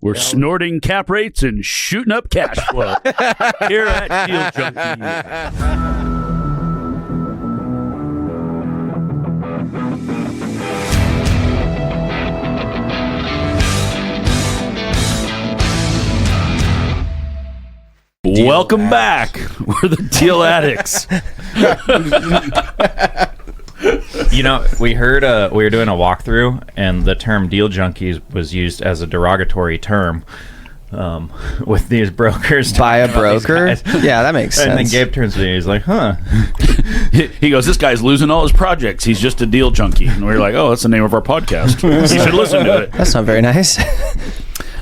We're snorting cap rates and shooting up cash flow here at Deal Junkies. Welcome back. We're the Deal Addicts. You know, we heard we were doing a walkthrough, and the term Deal Junkies was used as a derogatory term with these brokers. By a broker? Yeah, that makes sense. And then Gabe turns to me, he's like, huh. He goes, this guy's losing all his projects. He's just a deal junkie. And we're like, oh, that's the name of our podcast. You should listen to it. That's not very nice.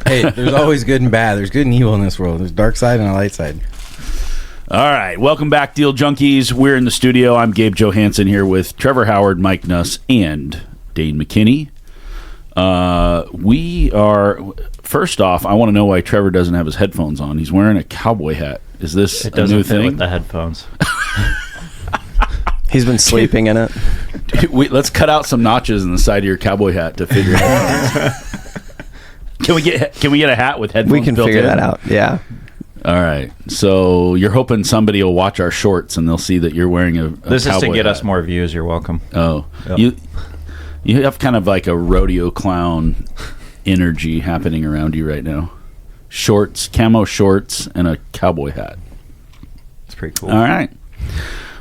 Hey, there's always good and bad. There's good and evil in this world. There's dark side and a light side. All right. Welcome back, Deal Junkies. We're in the studio. I'm Gabe Johansson here with Trevor Howard, Mike Nuss, and Dane McKinney. We are... First off, I want to know why Trevor doesn't have his headphones on. He's wearing a cowboy hat. Is this it a new fit thing? with the headphones. He's been sleeping in it. Let's cut out some notches in the side of your cowboy hat to figure it out. Can we get a hat with headphones? We can built figure in? that out. Yeah. All right. So you're hoping somebody will watch our shorts and they'll see that you're wearing a This is to cowboy get hat. us more views. You're welcome. Oh, Yep. You have kind of like a rodeo clown energy happening around you right now. Shorts, camo shorts, and a cowboy hat. It's pretty cool. All right.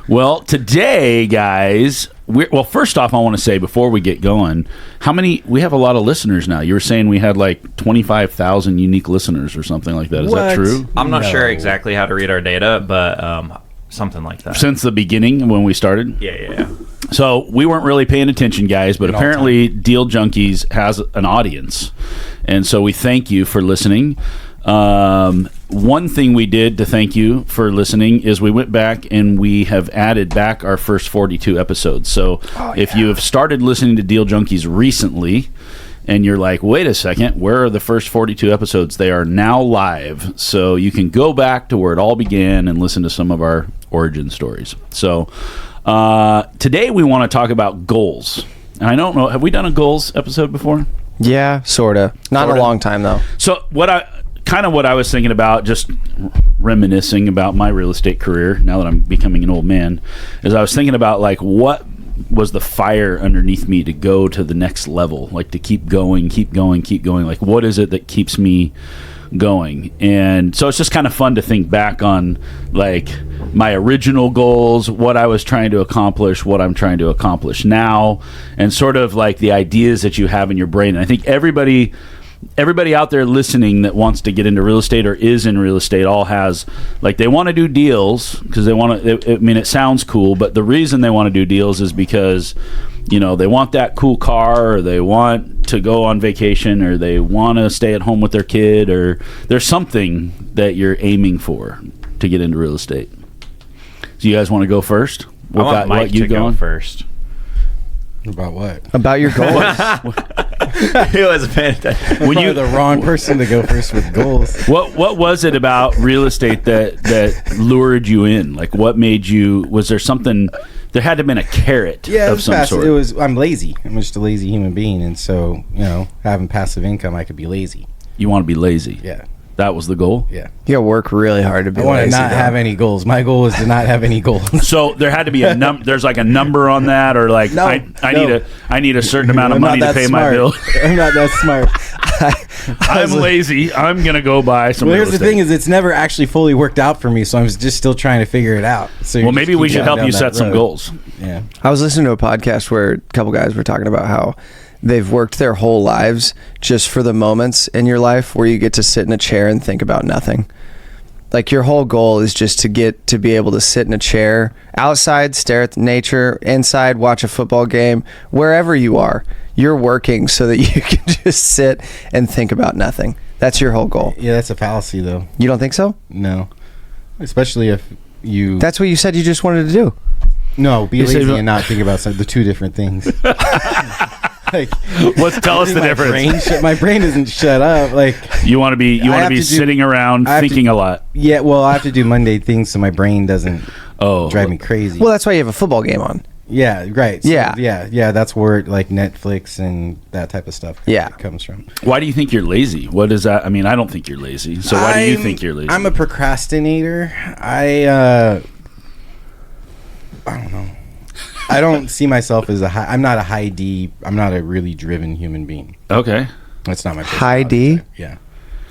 Well, today, guys, well, first off, I want to say before we get going, we have a lot of listeners now. You were saying we had like 25,000 unique listeners or something like that. Is that true? I'm not sure exactly how to read our data, but something like that. Since the beginning when we started? Yeah. So we weren't really paying attention, guys, but apparently Deal Junkies has an audience. And so we thank you for listening. One thing we did to thank you for listening is we went back and we have added back our first 42 episodes. So if you have started listening to Deal Junkies recently and you're like, wait a second, where are the first 42 episodes? They are now live. So you can go back to where it all began and listen to some of our origin stories. So today we want to talk about goals. And I don't know, have we done a goals episode before? Yeah, sort of. Not in a long time, though. So what I was thinking about, just reminiscing about my real estate career now that I'm becoming an old man, is I was thinking about like what was the fire underneath me to go to the next level, like to keep going. Like what is it that keeps me going? And so it's just kind of fun to think back on like my original goals, what I was trying to accomplish, what I'm trying to accomplish now, and sort of like the ideas that you have in your brain. And I think everybody out there listening that wants to get into real estate or is in real estate all has, like, they want to do deals because they want to, I mean, it sounds cool, but the reason they want to do deals is because, you know, they want that cool car, or they want to go on vacation, or they want to stay at home with their kid, or there's something that you're aiming for to get into real estate. So you guys want to go first? I want Mike to go first. About what? About your goals. He was fantastic. When you're the wrong person to go first with goals. What was it about real estate that lured you in? Like, what made you? Was there something? There had to have been a carrot of some sort. I'm lazy. I'm just a lazy human being, and so, you know, having passive income, I could be lazy. You want to be lazy? Yeah. That was the goal? Yeah. You gotta work really hard to be I want to lazy, not though. have any goals. My goal is to not have any goals. So there had to be there's like a number on that, or like No, I need a certain amount of I'm money not to that pay smart. my bill. I'm not that smart. I'm lazy. I'm gonna go buy some. Well, real here's the estate. thing: is it's never actually fully worked out for me, so I'm just still trying to figure it out. So Well, maybe we should help you set some goals. Yeah. I was listening to a podcast where a couple guys were talking about how they've worked their whole lives just for the moments in your life where you get to sit in a chair and think about nothing. Like, your whole goal is just to get to be able to sit in a chair outside, stare at nature, inside, watch a football game, wherever you are. You're working so that you can just sit and think about nothing. That's your whole goal. Yeah, that's a fallacy, though. You don't think so? No. Especially if you... That's what you said you just wanted to do. No, be You said- lazy and not think about the two different things. Like, Tell us the difference. My brain doesn't shut up. Like, You want to be sitting around thinking a lot. Yeah, well, I have to do Monday things so my brain doesn't drive me crazy. Well, that's why you have a football game on. Yeah, right. So, Yeah. yeah. That's where like Netflix and that type of stuff comes from. Why do you think you're lazy? What is that? I mean, I don't think you're lazy. So why do you think you're lazy? I'm a procrastinator. I don't know. I don't see myself as I'm not a high D. I'm not a really driven human being. Okay. That's not my high D. Yeah.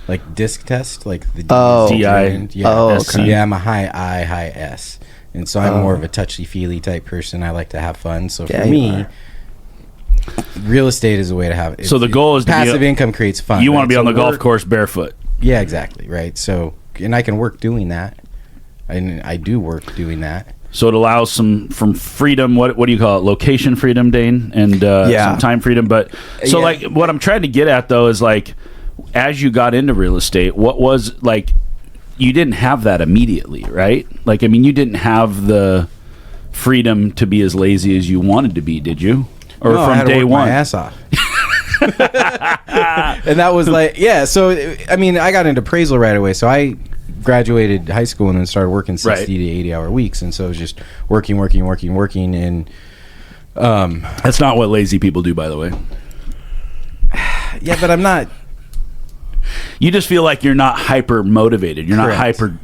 Like disc test, like the DI. Okay. Yeah, I'm a high I, high S. And so I'm more of a touchy-feely type person. I like to have fun. So for me, real estate is a way to have it. So the goal is passive income creates fun. You want to be on the golf course barefoot. Yeah, exactly. Right. So, and I can work doing that. And I do work doing that. So it allows some from freedom. What do you call it? Location freedom, Dane, and some time freedom. But so like what I'm trying to get at though is like, as you got into real estate, what was like? You didn't have that immediately, right? Like, I mean, you didn't have the freedom to be as lazy as you wanted to be, did you? Or no, from I had to day work one? My ass off. And that was like, so, I mean, I got into appraisal right away. So I graduated high school and then started working 60 to 80 hour weeks. And so it was just working. And that's not what lazy people do, by the way. Yeah, but I'm not. You just feel like you're not hyper motivated. You're not hyper.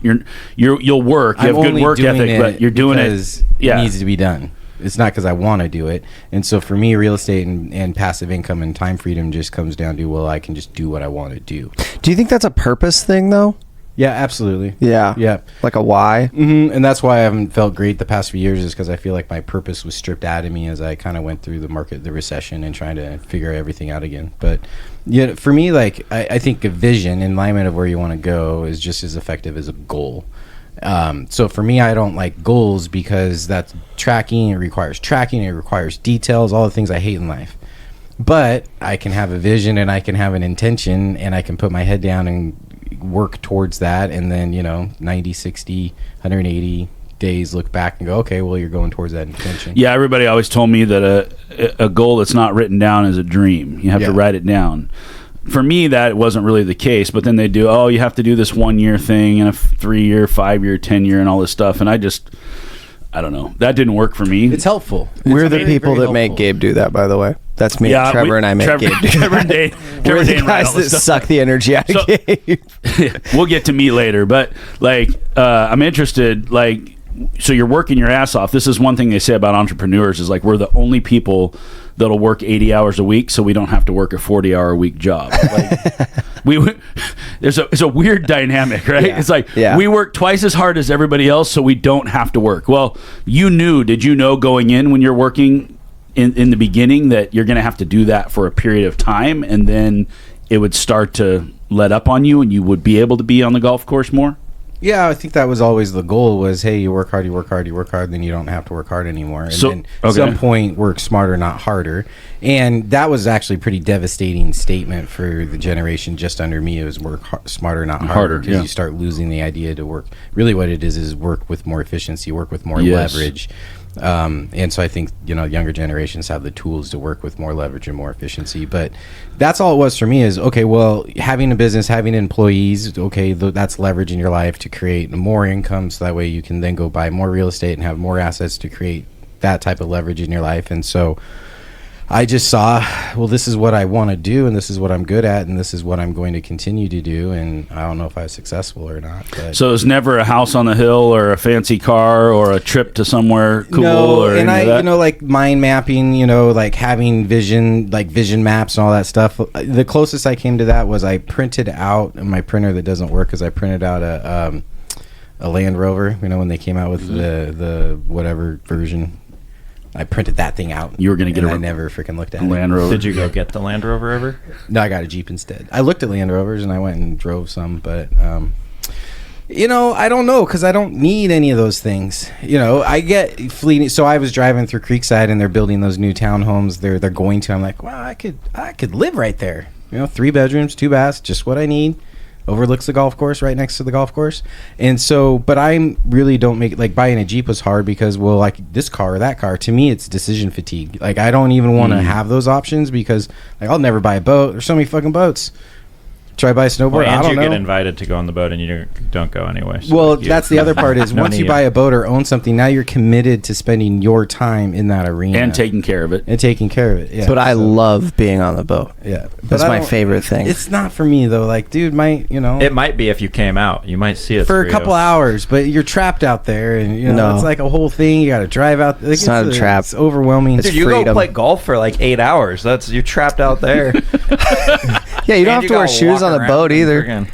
You'll work. You have good work ethic, but you're doing it. It needs to be done. It's not because I want to do it. And so for me, real estate and passive income and time freedom just comes down to, well, I can just do what I want to do. Do you think that's a purpose thing though? Yeah, absolutely. Yeah. Like a why. Mm-hmm. And that's why I haven't felt great the past few years, is because I feel like my purpose was stripped out of me as I kind of went through the recession and trying to figure everything out again. But yeah, for me, like I think a vision, alignment of where you want to go, is just as effective as a goal. So for me, I don't like goals because that's tracking. It requires details, all the things I hate in life. But I can have a vision and I can have an intention and I can put my head down and work towards that, and then 90, 60, 180 days look back and go, okay, well, you're going towards that intention. Yeah, everybody always told me that a goal that's not written down is a dream. You have to write it down. For me, that wasn't really the case, but then they do, you have to do this 1 year thing and a 3 year, 5 year, 10 year and all this stuff, and I don't know, that didn't work for me. It's helpful. We're the people that make Gabe do that, by the way. That's me. Yeah, Trevor and I make Gabe do Trevor and Dane. We're the guys that suck the energy out of Gabe. We'll get to me later, but like I'm interested, like, so you're working your ass off. This is one thing they say about entrepreneurs is like, we're the only people that'll work 80 hours a week so we don't have to work a 40-hour a week job. Like, it's a weird dynamic, right? Yeah. It's like we work twice as hard as everybody else so we don't have to work. Well, did you know going in when you're working in the beginning that you're going to have to do that for a period of time, and then it would start to let up on you and you would be able to be on the golf course more? Yeah, I think that was always the goal, was, hey, you work hard, then you don't have to work hard anymore. And then at some point, work smarter, not harder. And that was actually a pretty devastating statement for the generation just under me. It was work smarter, not harder. Because you start losing the idea to work. Really what it is work with more efficiency, work with more leverage. And so I think, younger generations have the tools to work with more leverage and more efficiency. But that's all it was for me is, okay, well, having a business, having employees, okay, that's leverage in your life to create more income. So that way you can then go buy more real estate and have more assets to create that type of leverage in your life. And so I just saw, well, this is what I want to do, and this is what I'm good at, and this is what I'm going to continue to do. And I don't know if I was successful or not. But so it's never a house on the hill or a fancy car or a trip to somewhere cool? No, or and I, like mind mapping, like having vision, like vision maps and all that stuff. The closest I came to that was I printed out my printer that doesn't work, because I printed out a Land Rover, when they came out with the whatever version. I printed that thing out. You were going to get I never freaking looked at Land Rover. Did you go get the Land Rover ever? No, I got a Jeep instead. I looked at Land Rovers and I went and drove some, but I don't know, because I don't need any of those things. I get fleeting. So I was driving through Creekside and they're building those new townhomes. They're going to. I'm like, wow, I could live right there. 3 bedrooms, 2 baths, just what I need. Overlooks the golf course, right next to the golf course. And so, but I really don't make, like, buying a Jeep was hard because, well, like this car or that car, to me, it's decision fatigue. Like, I don't even want to have those options because, like, I'll never buy a boat. There's so many fucking boats. Try buy a snowboard. Well, I and don't you know. get invited to go on the boat, and you don't go anyway. So Well, like that's the other part is no once you need. buy a boat or own something, now you're committed to spending your time in that arena And taking care of it. and taking care of it. Yeah, But I love being on the boat. yeah, That's But I my don't- favorite thing. It's not for me though. Like, dude, It might be if you came out. You might see it for a you. couple hours, but you're trapped out there, and No. it's like a whole thing. You got to drive out. Like, It's not a trap. It's overwhelming. It's Dude, you freedom. go play golf for like 8 hours. You're trapped out there. Yeah, you don't have to wear shoes on the boat either.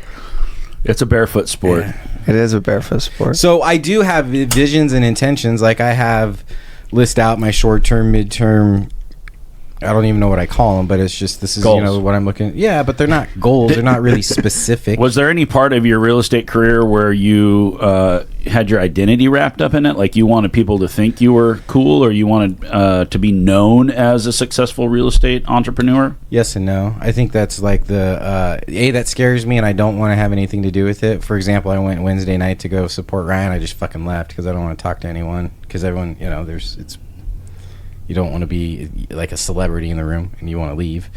It's a barefoot sport. Yeah. It is a barefoot sport. So I do have visions and intentions. Like I have list out my short term, midterm. I don't even know what I call them, but it's just this is Goals. what I'm looking. Yeah, but they're not goals. They're not really specific. Was there any part of your real estate career where you had your identity wrapped up in it? Like you wanted people to think you were cool, or you wanted to be known as a successful real estate entrepreneur? Yes and no. I think that's like that scares me, and I don't want to have anything to do with it. For example, I went Wednesday night to go support Ryan. I just fucking left because I don't want to talk to anyone. Because everyone, you don't want to be like a celebrity in the room, and you want to leave.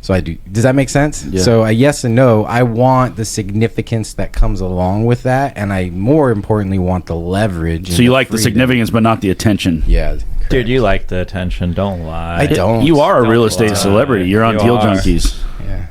So I do. Does that make sense? Yeah. So yes and no. I want the significance that comes along with that, and I more importantly want the leverage. So you like the significance, but not the attention. Yeah. Dude, you like the attention. Don't lie. I don't. You are a Don't real estate lie. celebrity. You're on You Deal are. Junkies, Yeah.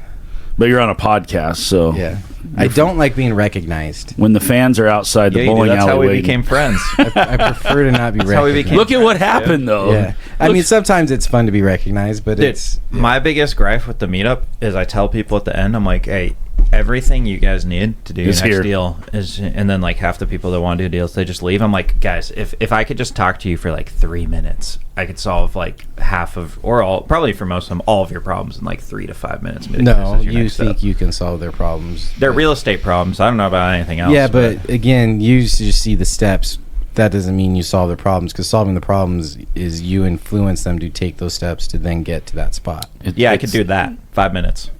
but you're on a podcast. So Yeah. I don't like being recognized. when the fans are outside the Yeah, you do. bowling That's alley how we waiting- became friends. I prefer to not be That's how we recognized. became Look at what happened, though. Yeah. I Look- mean, sometimes it's fun to be recognized, but Dude, it's my biggest gripe with the meetup is I tell people at the end, I'm like, hey, everything you guys need to do Is next here. deal is, and then like half the people that want to do deals, they just leave. I'm like, guys, if I could just talk to you for like 3 minutes, I could solve like half of, or all, probably for most of them, all of your problems in like 3 to 5 minutes. Maybe no. this is your You next think step. you can solve their problems? They're real estate problems. I don't know about anything else. Yeah, but again, you just see the steps. That doesn't mean you solve the problems, because solving the problems is you influence them to take those steps to then get to that spot. yeah, I could do that. 5 minutes.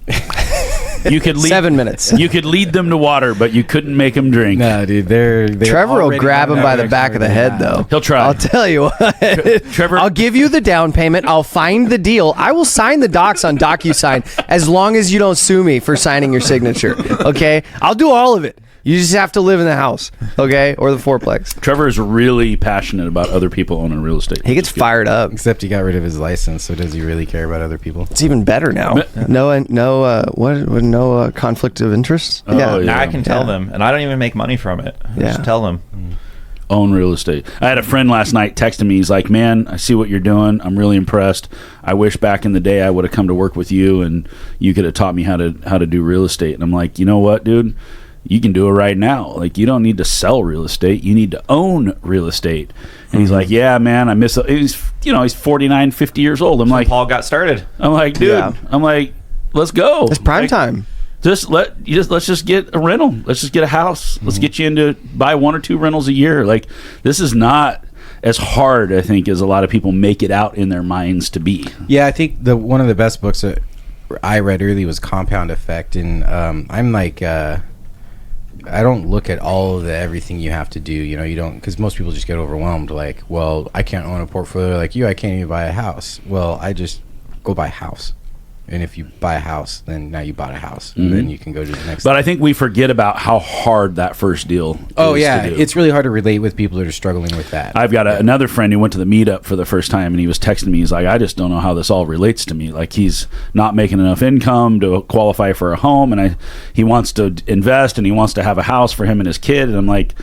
You could lead, 7 minutes. You could lead them to water, but you couldn't make them drink. No, dude, they're Trevor will already grab on him by the that back of the head, though. He'll try. I'll tell you what. Trevor- I'll give you the down payment. I'll find the deal. I will sign the docs on DocuSign as long as you don't sue me for signing your signature. Okay? I'll do all of it. You just have to live in the house, okay? Or the fourplex. Trevor is really passionate about other people owning real estate. He gets fired up. Except he got rid of his license, so does he really care about other people? It's even better now. No conflict of interest. Oh, yeah. Now I can tell Yeah. them, and I don't even make money from it. I Yeah. just tell them. Own real estate. I had a friend last night texting me. He's like, man, I see what you're doing. I'm really impressed. I wish back in the day I would have come to work with you and you could have taught me how to do real estate. And I'm like, you know what, dude? You can do it right now. Like, you don't need to sell real estate. You need to own real estate. And he's like, yeah, man, I miss it. He's 49, 50 years old. I'm like, Paul got started. dude, Yeah. I'm like, let's go. It's prime Like, time. Let's just get a rental. Let's just get a house. Let's get you into buy 1 or 2 rentals a year. Like, this is not as hard, I think, as a lot of people make it out in their minds to be. Yeah, I think one of the best books that I read early was Compound Effect, and I'm like, I don't look at all of the everything you have to do. You don't, because most people just get overwhelmed. Like, well, I can't own a portfolio like you. I can't even buy a house. Well, I just go buy a house. And if you buy a house, then now you bought a house, and then you can go to the next. But I think we forget about how hard that first deal Oh is yeah, to do. it's really hard to relate with people that are struggling with that. I've got another friend who went to the meetup for the first time, and he was texting me. He's like, I just don't know how this all relates to me. Like, he's not making enough income to qualify for a home, and he wants to invest, and he wants to have a house for him and his kid. And I'm like,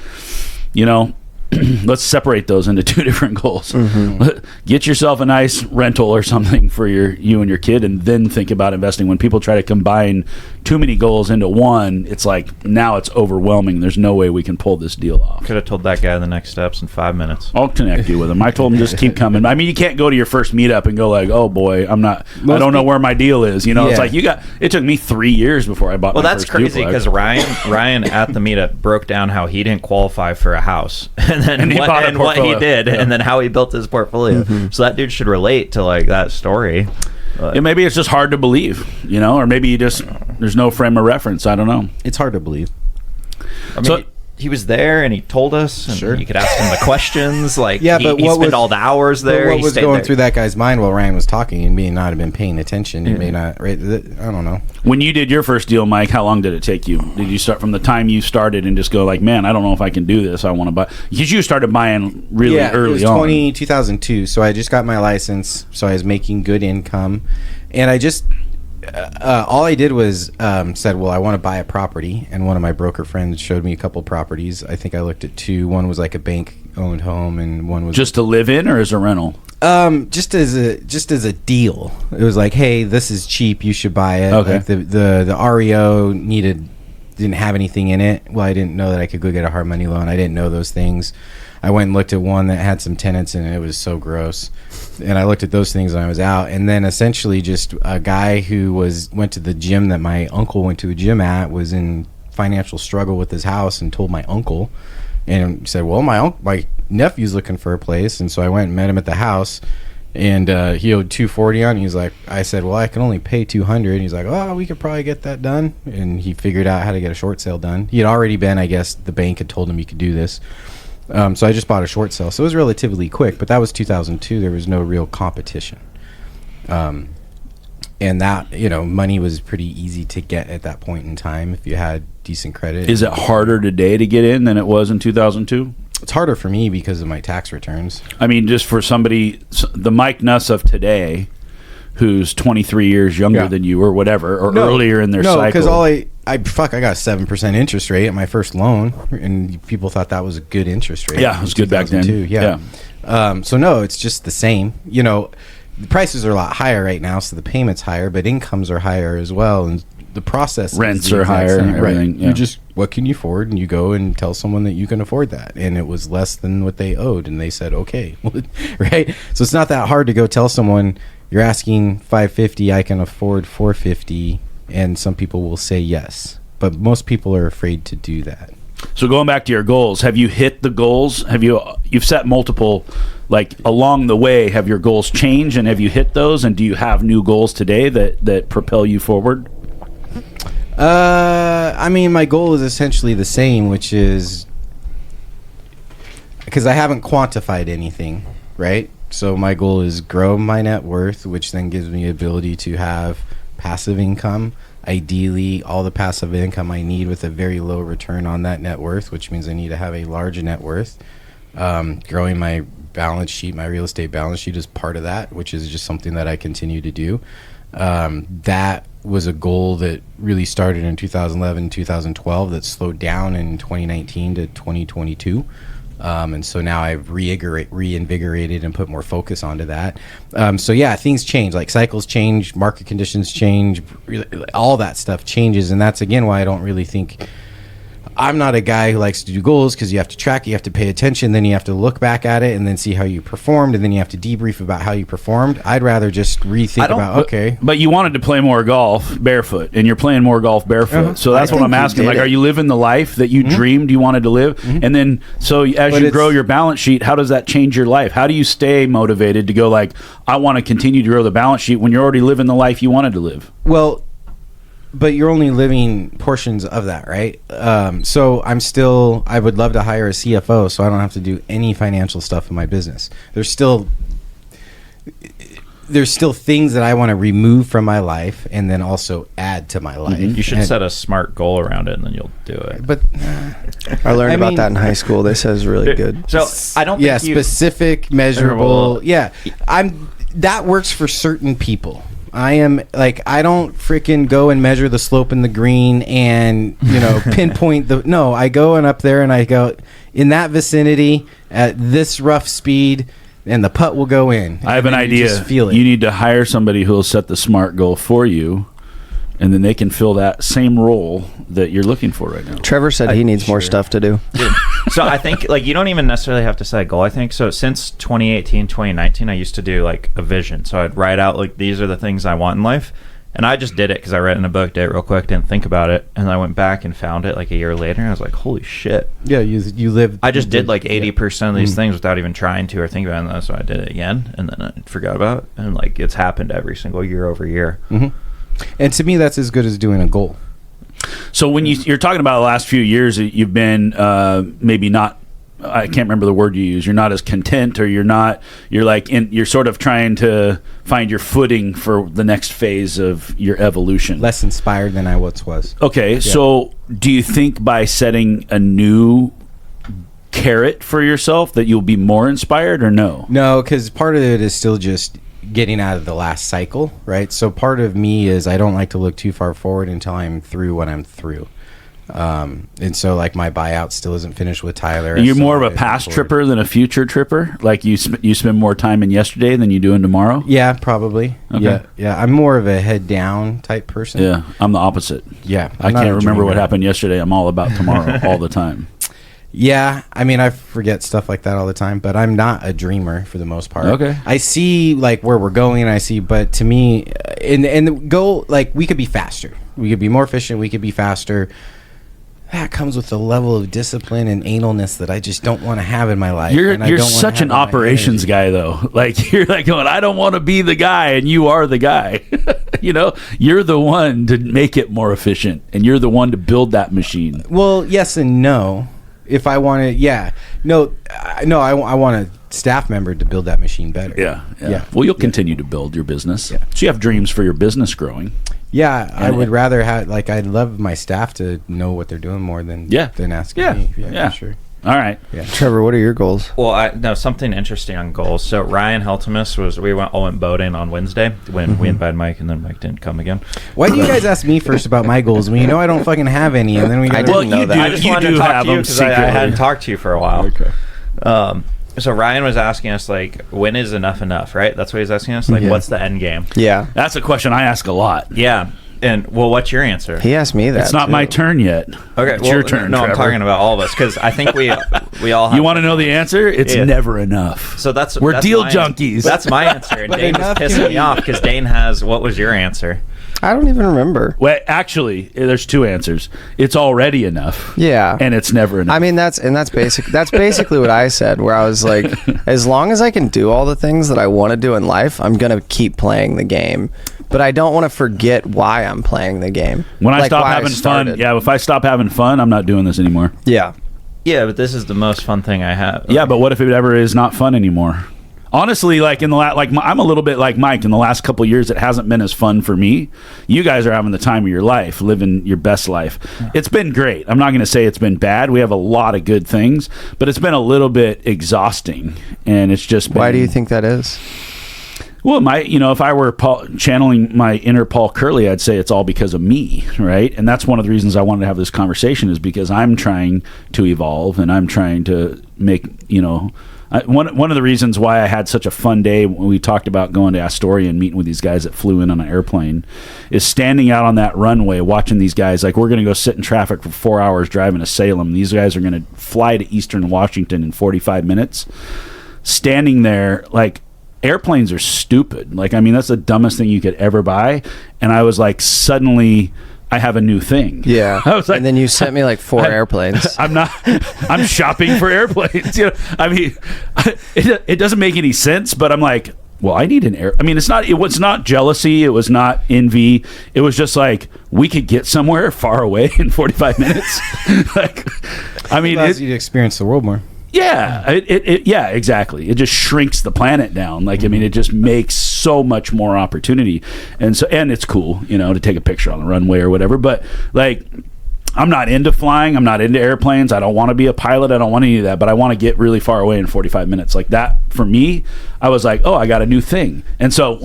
let's separate those into 2 different goals. Get yourself a nice rental or something for you and your kid, and then think about investing. When people try to combine too many goals into one, it's like, now it's overwhelming. There's no way we can pull this deal off. Could have told that guy the next steps in 5 minutes. I'll connect you with him. I told him just keep coming. I mean, you can't go to your first meetup and go like, "Oh boy, I don't know where my deal is." It's Yeah. like it took me 3 years before I bought. Well, my that's first crazy duplex. because Ryan at the meetup broke down how he didn't qualify for a house, and then And he bought a what he portfolio. did, Yeah. and then how he built his portfolio. So that dude should relate to like that story. Yeah, maybe it's just hard to believe, or maybe there's no frame of reference. I don't know. It's hard to believe. I mean, So he was there and he told us, and Sure. you could ask him the questions. Like, Yeah, but he what spent was- all the hours there. What He was stayed going there. through that guy's mind while Ryan was talking? He may not have been paying attention. He may not. Right? I don't know. When you did your first deal, Mike, how long did it take you? Did you start from the time you started and just go like, man, I don't know if I can do this. I want to buy. Because you started buying really early it was on. 2002. So I just got my license. So I was making good income, and I just all I did was said, well, I want to buy a property, and one of my broker friends showed me a couple properties. I think I looked at two. One was like a bank-owned home, and one was Just to live in or as a rental? just as a deal. It was like, hey, this is cheap. You should buy it. Okay. Like the REO didn't have anything in it. Well, I didn't know that I could go get a hard money loan. I didn't know those things. I went and looked at one that had some tenants in it. It was so gross. And I looked at those things when I was out. And then essentially just a guy who went to the gym that my uncle went to a gym at was in financial struggle with his house and told my uncle and said, well, my nephew's looking for a place. And so I went and met him at the house. And he owed $240 on. He's like, I said, well, I can only pay $200. And he's like, oh, we could probably get that done. And he figured out how to get a short sale done. He had already been, I guess, the bank had told him he could do this. So I just bought a short sale. So it was relatively quick, but that was 2002. There was no real competition. And that, money was pretty easy to get at that point in time if you had decent credit. Is it harder today to get in than it was in 2002? It's harder for me because of my tax returns. I mean, just for somebody, the Mike Nuss of today, who's 23 years younger than you or whatever, or earlier in their cycle. No, because I got a 7% interest rate at my first loan, and people thought that was a good interest rate. Yeah, it was good back then. Yeah. So no, it's just the same. The prices are a lot higher right now, so the payment's higher, but incomes are higher as well, and the process Rents are higher and everything. Right. Yeah. You just, what can you afford? And you go and tell someone that you can afford that, and it was less than what they owed, and they said okay. Right. So it's not that hard to go tell someone you're asking $550, I can afford $450, and some people will say yes, but most people are afraid to do that. So going back to your goals, have you hit the goals? You've set multiple, like along the way, have your goals changed, and have you hit those? And do you have new goals today that propel you forward? I mean, my goal is essentially the same, which is because I haven't quantified anything, right? So my goal is grow my net worth, which then gives me the ability to have passive income. Ideally, all the passive income I need with a very low return on that net worth, which means I need to have a large net worth. Growing my balance sheet, my real estate balance sheet is part of that, which is just something that I continue to do. That was a goal that really started in 2011, 2012 that slowed down in 2019 to 2022. And so now I've reinvigorated and put more focus onto that. So yeah, things change, like cycles change, market conditions change, all that stuff changes. And that's again why I don't really think, I'm not a guy who likes to do goals, because you have to track, you have to pay attention, then you have to look back at it and then see how you performed, and then you have to debrief about how you performed. I'd rather just rethink about, okay. But you wanted to play more golf barefoot, and you're playing more golf barefoot. So that's what I'm asking. Like, are you living the life that you dreamed you wanted to live? And then, so as you grow your balance sheet, how does that change your life? How do you stay motivated to go like, I want to continue to grow the balance sheet when you're already living the life you wanted to live? Well, but you're only living portions of that, right? So I would love to hire a CFO so I don't have to do any financial stuff in my business. There's still things that I want to remove from my life and then also add to my life. You should set a smart goal around it, and then you'll do it. But I learned about that in high school. They said it's really good. So I don't think specific, measurable. Yeah, that works for certain people. I don't freaking go and measure the slope in the green and pinpoint no, I go and up there and I go in that vicinity at this rough speed, and the putt will go in. I have an idea. Just feel it. You need to hire somebody who will set the SMART goal for you, and then they can fill that same role that you're looking for right now. Trevor said he needs more stuff to do. So I think you don't even necessarily have to set a goal. I think so. Since 2018, 2019, I used to do like a vision. So I'd write out like, these are the things I want in life. And I just did it because I read it in a book, did it real quick, didn't think about it. And I went back and found it like a year later. And I was like, holy shit. Yeah, you lived. I just did like 80% of these things without even trying to or think about it. So I did it again. And then I forgot about it. And like, it's happened every single year over year. And to me, that's as good as doing a goal. So when you're talking about the last few years, you've been maybe not. I can't remember the word you use. You're not as content, or you're sort of trying to find your footing for the next phase of your evolution. Less inspired than I once was. Okay, yeah. So do you think by setting a new carrot for yourself that you'll be more inspired, or no? No, because part of it is still just getting out of the last cycle, right? So part of me is I don't like to look too far forward until I'm through what I'm through. And so like my buyout still isn't finished with Tyler. You're more of a past tripper than a future tripper? Like you spend more time in yesterday than you do in tomorrow? Yeah, probably. Okay. Yeah. I'm more of a head down type person. Yeah, I'm the opposite. Yeah. I can't remember what happened yesterday. I'm all about tomorrow all the time. Yeah, I mean, I forget stuff like that all the time, but I'm not a dreamer for the most part. Okay. I see like where we're going, but to me, and the goal, like we could be faster. We could be more efficient. We could be faster. That comes with a level of discipline and analness that I just don't want to have in my life. You're such an operations guy, though. Like you're like going, I don't want to be the guy, and you are the guy. You're the one to make it more efficient, and you're the one to build that machine. Well, yes and no. If I want to, I want a staff member to build that machine better. Yeah. Well, you'll continue to build your business. Yeah. So you have dreams for your business growing. Yeah, I would rather have, like, I'd love my staff to know what they're doing more than asking me. Yeah, for sure. All right. Yeah. Trevor, what are your goals? Well, something interesting on goals. So Ryan Heltemus we all went boating on Wednesday when we invited Mike, and then Mike didn't come again. Why do you guys ask me first about my goals when you know I don't fucking have any? And then I just wanted to talk to you because I hadn't talked to you for a while. Okay. So Ryan was asking us, like, when is enough, right? That's what he's asking us. Like, what's the end game? Yeah. That's a question I ask a lot. Yeah. And, well, what's your answer? He asked me that. It's not my turn yet. Okay. It's your turn, No, Trevor. I'm talking about all of us, because I think we all have... You want to know the answer? It's never enough. So we're deal junkies. That's my answer. And Dane was pissing me off, because Dane has... What was your answer? I don't even remember. Well, actually, there's two answers. It's already enough. Yeah. And it's never enough. I mean, that's basically what I said, where I was like, as long as I can do all the things that I want to do in life, I'm going to keep playing the game. But I don't want to forget why I'm playing the game. When I stop having fun, if I stop having fun, I'm not doing this anymore. Yeah. Yeah, but this is the most fun thing I have. Yeah, but what if it ever is not fun anymore? Honestly, like I'm a little bit like Mike. In the last couple of years, it hasn't been as fun for me. You guys are having the time of your life, living your best life. It's been great. I'm not going to say it's been bad. We have a lot of good things, but it's been a little bit exhausting, and it's just been... Why do you think that is? Well, if I were channeling my inner Paul Curley, I'd say it's all because of me, right? And that's one of the reasons I wanted to have this conversation, is because I'm trying to evolve, and I'm trying to make, one of the reasons why I had such a fun day when we talked about going to Astoria and meeting with these guys that flew in on an airplane is standing out on that runway watching these guys. Like, we're going to go sit in traffic for 4 hours driving to Salem. These guys are going to fly to Eastern Washington in 45 minutes. Standing there, like, airplanes are stupid. Like, I mean, that's the dumbest thing you could ever buy. And I was like, suddenly... I have a new thing. Yeah. I was like, and then you sent me like 4 airplanes. I'm shopping for airplanes. I mean, it doesn't make any sense, but I'm like, well, I need an air. I mean, it was not jealousy. It was not envy. It was just like, we could get somewhere far away in 45 minutes. I mean, it allows you to experience the world more. Yeah, yeah, exactly. It just shrinks the planet down. Like, I mean, it just makes so much more opportunity, and it's cool, to take a picture on the runway or whatever. But like, I'm not into flying. I'm not into airplanes. I don't want to be a pilot. I don't want any of that. But I want to get really far away in 45 minutes. Like that, for me, I was like, oh, I got a new thing. And so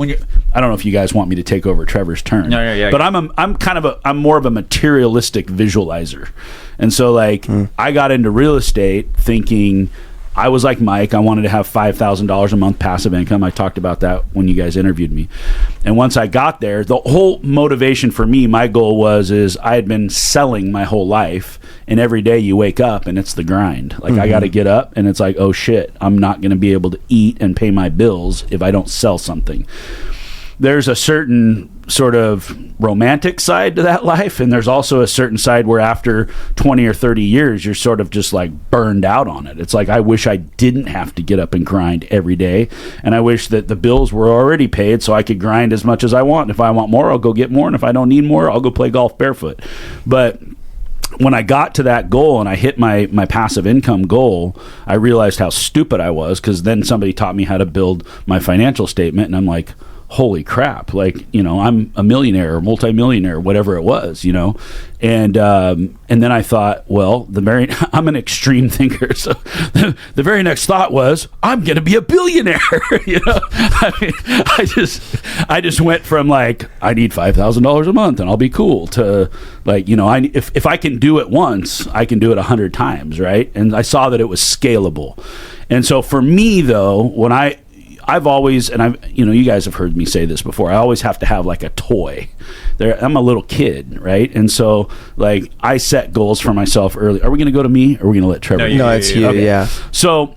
I don't know if you guys want me to take over Trevor's turn. No, yeah. But I'm more of a materialistic visualizer. And so like I got into real estate thinking, I was like Mike, I wanted to have $5,000 a month passive income. I talked about that when you guys interviewed me. And once I got there, the whole motivation for me, my goal is I had been selling my whole life, and every day you wake up and it's the grind. Like, I got to get up and it's like, oh shit, I'm not going to be able to eat and pay my bills if I don't sell something. There's a certain sort of romantic side to that life, and there's also a certain side where after 20 or 30 years you're sort of just like burned out on it. It's like, I wish I didn't have to get up and grind every day, and I wish that the bills were already paid so I could grind as much as I want. If I want more, I'll go get more, and if I don't need more, I'll go play golf barefoot. But when I got to that goal and I hit my passive income goal, I realized how stupid I was, because then somebody taught me how to build my financial statement, and I'm like, holy crap, like, I'm a millionaire or multimillionaire, whatever it was, and then I thought, well, I'm an extreme thinker, so the very next thought was, I'm gonna be a billionaire. I just went from like, I need $5,000 a month and I'll be cool, to like, if I can do it once, I can do it 100 times, right? And I saw that it was scalable. And so for me though, when I've always, and you guys have heard me say this before, I always have to have like a toy. I'm a little kid, right? And so like, I set goals for myself early. Are we going to go to me, or are we going to let Trevor? No, it's you. Okay. Yeah. So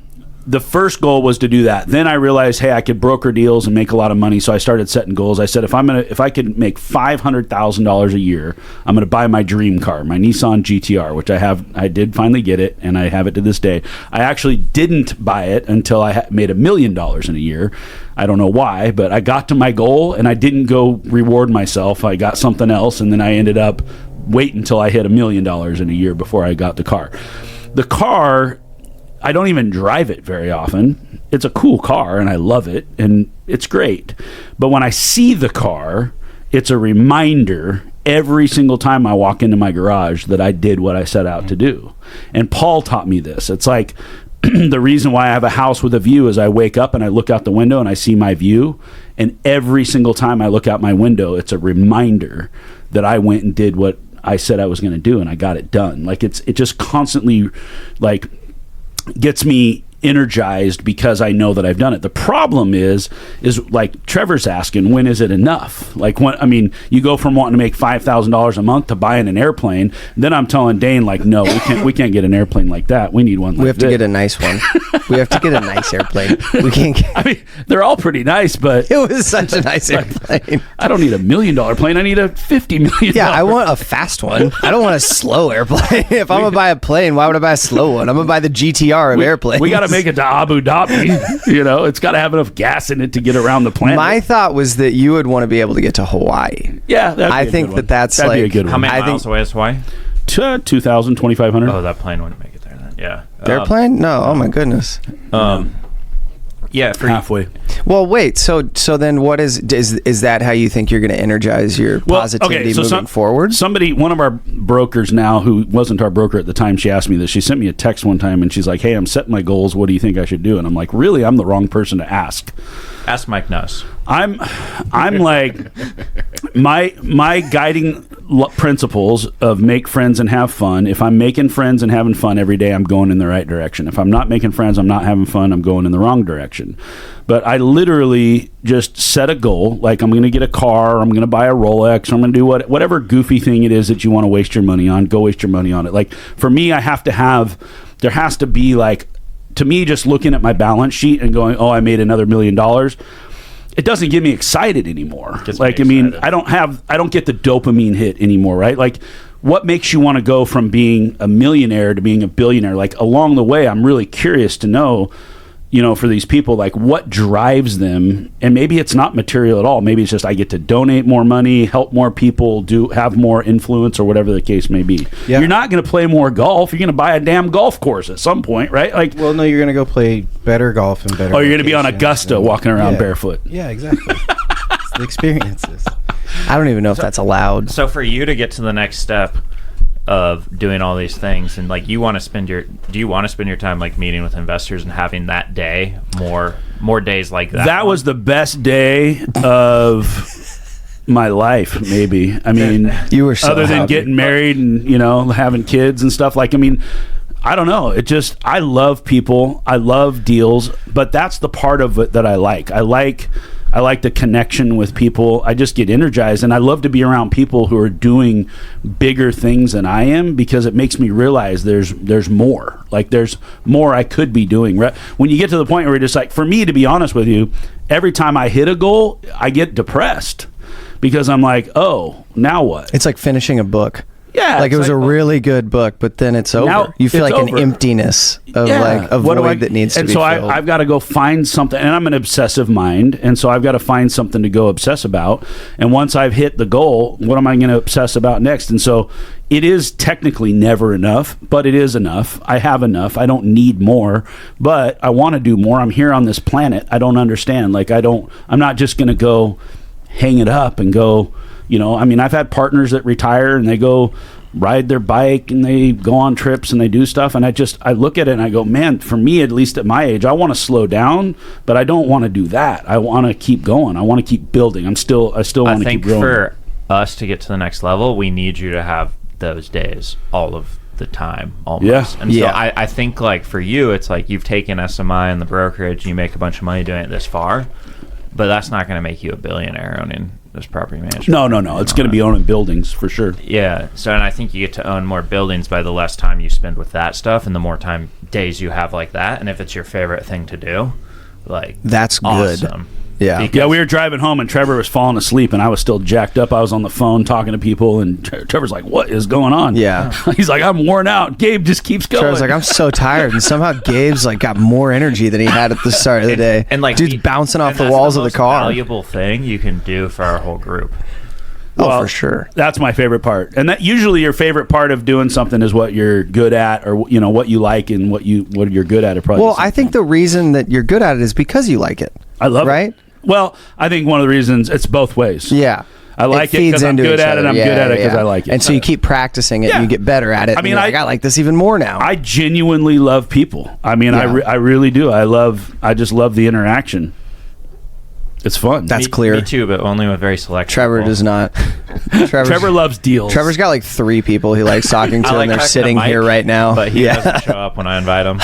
the first goal was to do that. Then I realized, hey, I could broker deals and make a lot of money. So I started setting goals. I said, if I could make $500,000 a year, I'm going to buy my dream car, my Nissan GTR, which I did finally get it, and I have it to this day. I actually didn't buy it until I made $1 million in a year. I don't know why, but I got to my goal and I didn't go reward myself. I got something else, and then I ended up waiting until I hit $1 million in a year before I got the car. The car, I don't even drive it very often. It's a cool car and I love it and it's great. But when I see the car, it's a reminder every single time I walk into my garage that I did what I set out to do. And Paul taught me this. It's like, the reason why I have a house with a view is I wake up and I look out the window and I see my view. And every single time I look out my window, it's a reminder that I went and did what I said I was going to do, and I got it done. Like, it just constantly like gets me energized because I know that I've done it. The problem is like Trevor's asking, when is it enough? Like, you go from wanting to make $5,000 a month to buying an airplane. Then I'm telling Dane, like, no, we can't get an airplane like that. We need one. We have to get a nice one. We have to get a nice airplane. We can't get. They're all pretty nice, but it was such a nice airplane. I don't need $1 million plane. I need a $50 million. Yeah, I want a fast one. I don't want a slow airplane. If I'm gonna buy a plane, why would I buy a slow one? I'm gonna buy the GTR of airplanes. We got to make it to Abu Dhabi. It's got to have enough gas in it to get around the planet. My thought was that you would want to be able to get to Hawaii. Yeah, I think that's that'd like be a good one. How many miles away is Hawaii? 2,000, 2,500. Oh, that plane wouldn't make it there then. Yeah. Airplane? No. Oh my goodness. Yeah, for halfway. Well, wait. So then, what is that? How you think you're going to energize your positivity moving forward? One of our brokers now, who wasn't our broker at the time, she asked me this. She sent me a text one time, and she's like, "Hey, I'm setting my goals. What do you think I should do?" And I'm like, "Really? I'm the wrong person to ask." Ask Mike Nuss. I'm like, my guiding principles of make friends and have fun. If I'm making friends and having fun every day, I'm going in the right direction. If I'm not making friends, I'm not having fun, I'm going in the wrong direction. But I literally just set a goal, like I'm going to get a car, I'm going to buy a Rolex, I'm going to do whatever goofy thing it is that you want to waste your money on, go waste your money on it. Like, for me, there has to be like, to me, just looking at my balance sheet and going, oh, I made another $1 million, it doesn't get me excited anymore. Like, I don't get the dopamine hit anymore, right? Like, what makes you want to go from being a millionaire to being a billionaire? Like, along the way, I'm really curious to know, for these people, like, what drives them. And maybe it's not material at all. Maybe it's just I get to donate more money, help more people, have more influence, or whatever the case may be. Yeah. You're not going to play more golf. You're going to buy a damn golf course at some point, right? Like, well, no, you're going to go play better golf and better. Oh, you're going to be on Augusta walking around barefoot. Yeah, exactly. It's the experiences. I don't even know if that's allowed. So for you to get to the next step of doing all these things, and like, do you want to spend your time like meeting with investors and having that day more days like that? That was the best day of my life, maybe. You were so other than happy. Getting married and having kids and stuff. Like, I don't know. I love people. I love deals, but that's the part of it that I like. I like the connection with people. I just get energized, and I love to be around people who are doing bigger things than I am, because it makes me realize there's more. Like, there's more I could be doing. When you get to the point where you're just like, for me, to be honest with you, every time I hit a goal, I get depressed. because I'm like, oh, now what? It's like finishing a book. Yeah, like it was a really good book, but then it's over. Now You feel like over. an emptiness of like a void that needs to be filled. And so I've got to go find something, and I'm an obsessive mind, and so I've got to find something to go obsess about. And once I've hit the goal, what am I going to obsess about next? And so it is technically never enough, but it is enough. I have enough. I don't need more, but I want to do more. I'm here on this planet. I don't understand. Like I'm not just going to go hang it up and go. I mean, I've had partners that retire and they go ride their bike and they go on trips and they do stuff. And I look at it and I go, man, for me, at least at my age, I want to slow down, but I don't want to do that. I want to keep going. I want to keep building. I still want to keep growing. For us to get to the next level, we need you to have those days all of the time almost. Yeah. And so I think like for you, it's like you've taken SMI and the brokerage, you make a bunch of money doing it this far, but that's not going to make you a billionaire owning this property management. No. It's going to be owning buildings for sure. Yeah. So, and I think you get to own more buildings by the less time you spend with that stuff and the more days you have like that. And if it's your favorite thing to do, like that's awesome. Good. Yeah. Yeah, we were driving home and Trevor was falling asleep and I was still jacked up. I was on the phone talking to people and Trevor's like, what is going on? Yeah. He's like, I'm worn out. Gabe just keeps going. Trevor's like, I'm so tired. And somehow Gabe's like got more energy than he had at the start of the day. And like dude's bouncing off the walls of the car. Valuable thing you can do for our whole group. Well, for sure. That's my favorite part. And that usually your favorite part of doing something is what you're good at or what you like and what you're good at. Well, I think the reason that you're good at it is because you like it. I love it. Right? Well, I think one of the reasons it's both ways. Yeah. I like it because I'm good at it. I'm good at it because I like it. And so you keep practicing it and you get better at it. I mean, I like this even more now. I genuinely love people. I mean, I really do. I just love the interaction. It's fun. That's clear. Me too, but only with very select Trevor people. Does not. Trevor loves deals. Trevor's got like 3 people he likes talking to, and they're sitting here right now. But he doesn't show up when I invite him.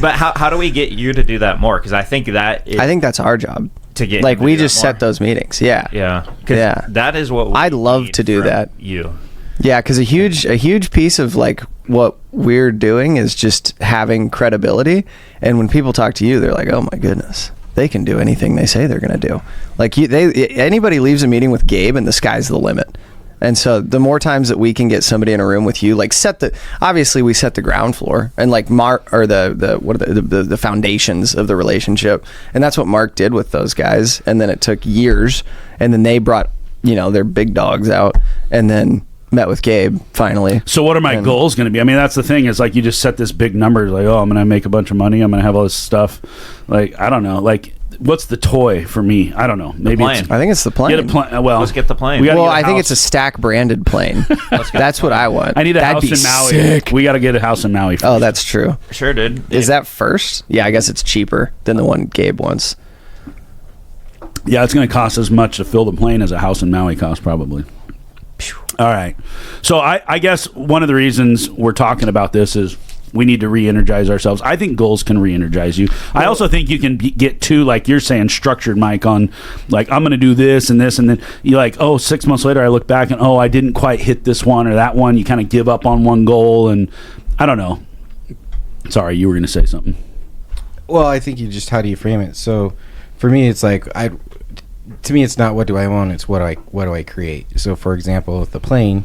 But how do we get you to do that more? Because I think that's our job. To get like we just more. set those meetings. Yeah. Yeah. That is what I'd love to do that. You. Yeah, because a huge piece of like what we're doing is just having credibility, and when people talk to you, they're like, "Oh my goodness, they can do anything they say they're going to do." Like anybody leaves a meeting with Gabe, and the sky's the limit. And so the more times that we can get somebody in a room with you, like obviously we set the ground floor and like the foundations of the relationship, and that's what Mark did with those guys. And then it took years, and then they brought their big dogs out, and then met with Gabe finally. So what are my goals going to be? I mean, that's the thing. Is like you just set this big number, like, oh, I'm going to make a bunch of money. I'm going to have all this stuff. Like, I don't know. Like, what's the toy for me? I don't know. Maybe I think it's the plane. Get a plane. Well, let's get the plane. I think it's a stack branded plane. That's what I want. I need a house in Maui. Sick. We got to get a house in Maui first. Oh, that's true. Sure, dude. Is that first? Yeah, I guess it's cheaper than the one Gabe wants. Yeah, it's going to cost as much to fill the plane as a house in Maui costs, probably. All right. So I guess one of the reasons we're talking about this is we need to re-energize ourselves. I think goals can re-energize you. I also think you can get too, like you're saying, structured, Mike, on like, I'm going to do this, and then you're like, 6 months later I look back and, I didn't quite hit this one or that one. You kind of give up on one goal, and I don't know. Sorry, you were going to say something. Well, I think how do you frame it? So for me, it's like, to me, it's not what do I own, it's what do I create. So for example, with the plane,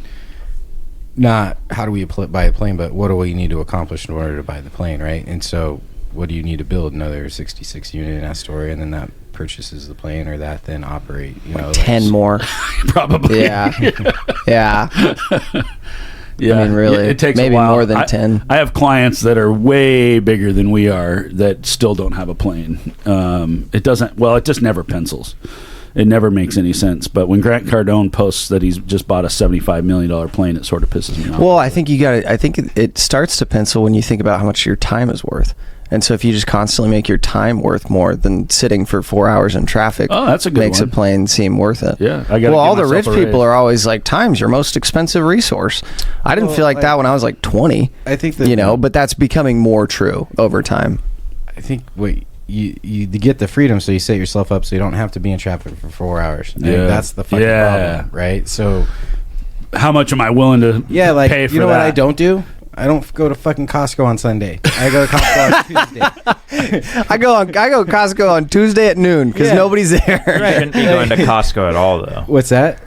not how do we buy a plane, but what do we need to accomplish in order to buy the plane, right? And so what do you need to build? Another 66 unit in Astoria, and then that purchases the plane, or that then operate, 10 more. Probably. Yeah. Yeah. Yeah, I mean, really, it takes maybe a while. more than 10. I have clients that are way bigger than we are that still don't have a plane. It just never pencils. It never makes any sense. But when Grant Cardone posts that he's just bought a $75 million plane, it sort of pisses me off. Well, I think it starts to pencil when you think about how much your time is worth. And so if you just constantly make your time worth more than sitting for 4 hours in traffic, that's a good makes one. a plane seem worth it. Yeah, all the rich people are always like, time's your most expensive resource. I didn't feel like that when I was like 20. I think that but that's becoming more true over time. I think you get the freedom, so you set yourself up so you don't have to be in traffic for 4 hours. Yeah, that's the fucking problem, right? So how much am I willing to pay for that? What I don't do? I don't go to fucking Costco on Sunday. I go to Costco on Tuesday. I go Costco on Tuesday at noon because nobody's there. Right. You shouldn't be going to Costco at all, though. What's that?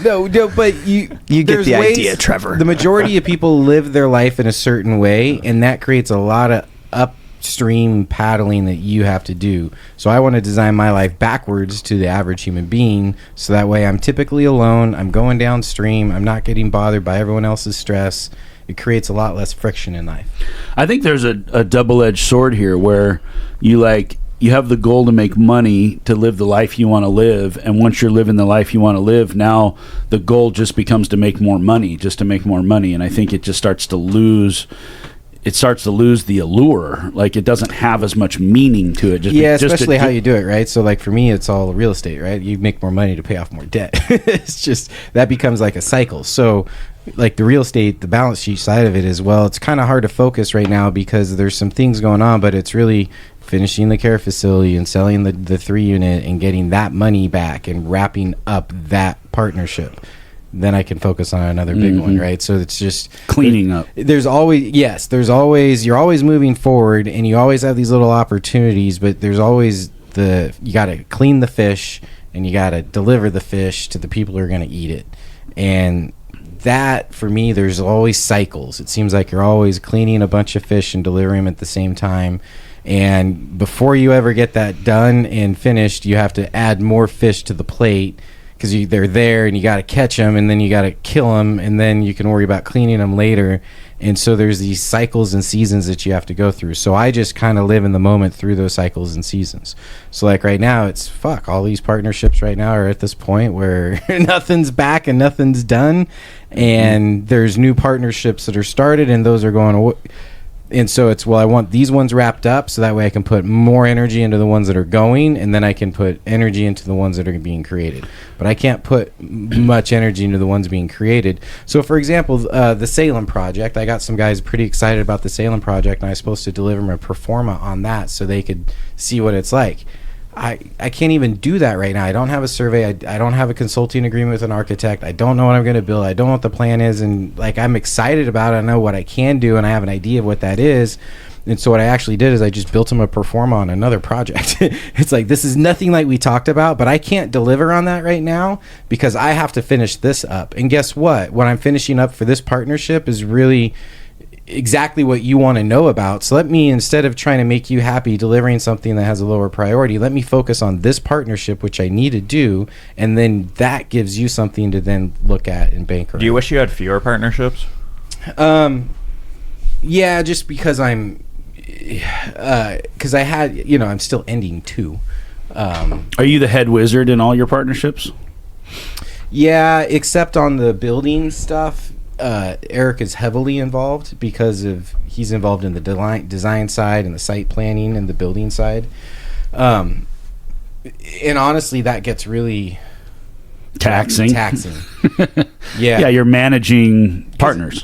No, but you get the idea, Trevor. The majority of people live their life in a certain way, and that creates a lot of upstream paddling that you have to do. So I want to design my life backwards to the average human being, so that way I'm typically alone, I'm going downstream, I'm not getting bothered by everyone else's stress. It creates a lot less friction in life. I think there's a double-edged sword here where you have the goal to make money to live the life you want to live, and once you're living the life you want to live, now the goal just becomes to make more money, and I think it just starts to lose the allure. Like, it doesn't have as much meaning to it. Especially how you do it, right? So, like, for me, it's all real estate, right? You make more money to pay off more debt. It's just, that becomes like a cycle. So, like, the real estate, the balance sheet side of it as well, it's kind of hard to focus right now because there's some things going on, but it's really finishing the care facility and selling the 3 unit and getting that money back and wrapping up that partnership. Then I can focus on another big one, right? So it's just cleaning up. You're always moving forward, and you always have these little opportunities, but there's always you got to clean the fish, and you got to deliver the fish to the people who are going to eat it. And that, for me, there's always cycles. It seems like you're always cleaning a bunch of fish and delivering them at the same time. And before you ever get that done and finished, you have to add more fish to the plate, because they're there and you got to catch them, and then you got to kill them, and then you can worry about cleaning them later. And so there's these cycles and seasons that you have to go through. So I just kind of live in the moment through those cycles and seasons. So, like, right now, it's all these partnerships right now are at this point where nothing's back and nothing's done, and there's new partnerships that are started, and those are going away. And so it's, I want these ones wrapped up so that way I can put more energy into the ones that are going, and then I can put energy into the ones that are being created. But I can't put much energy into the ones being created. So, for example, the Salem project, I got some guys pretty excited about the Salem project, and I was supposed to deliver them a performa on that so they could see what it's like. I can't even do that right now. I don't have a survey. I don't have a consulting agreement with an architect. I don't know what I'm going to build. I don't know what the plan is. And, like, I'm excited about it. I know what I can do, and I have an idea of what that is. And so what I actually did is I just built him a performa on another project. It's like, this is nothing like we talked about, but I can't deliver on that right now because I have to finish this up. And guess what? What I'm finishing up for this partnership is really exactly what you want to know about. So let me, instead of trying to make you happy delivering something that has a lower priority, let me focus on this partnership, which I need to do, and then that gives you something to then look at and bank around. Do you wish you had fewer partnerships? Yeah, just because because I had, I'm still ending 2. Are you the head wizard in all your partnerships? Yeah, except on the building stuff. Eric is heavily involved because he's involved in the design side and the site planning and the building side. And honestly, that gets really taxing. Yeah, you're managing partners.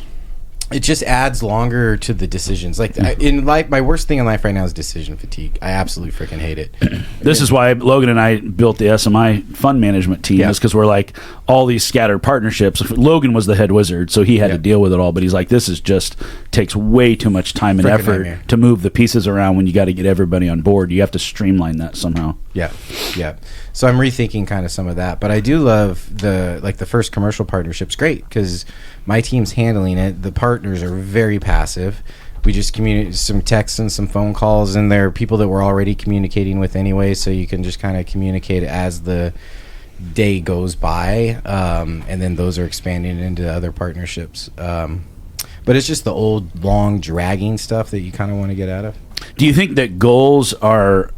It just adds longer to the decisions. Like, in life, my worst thing in life right now is decision fatigue. I absolutely freaking hate it. This is why Logan and I built the SMI fund management team, is because we're like all these scattered partnerships. Logan was the head wizard, so he had to deal with it all. But he's like, this is just takes way too much time and effort to move the pieces around when you got to get everybody on board. You have to streamline that somehow. Yeah. So I'm rethinking kind of some of that. But I do love the first commercial partnership's great because my team's handling it. The partners are very passive. We just communicate some texts and some phone calls, and they're people that we're already communicating with anyway, so you can just kind of communicate as the day goes by, and then those are expanding into other partnerships. But it's just the old, long, dragging stuff that you kind of want to get out of. Do you think that goals are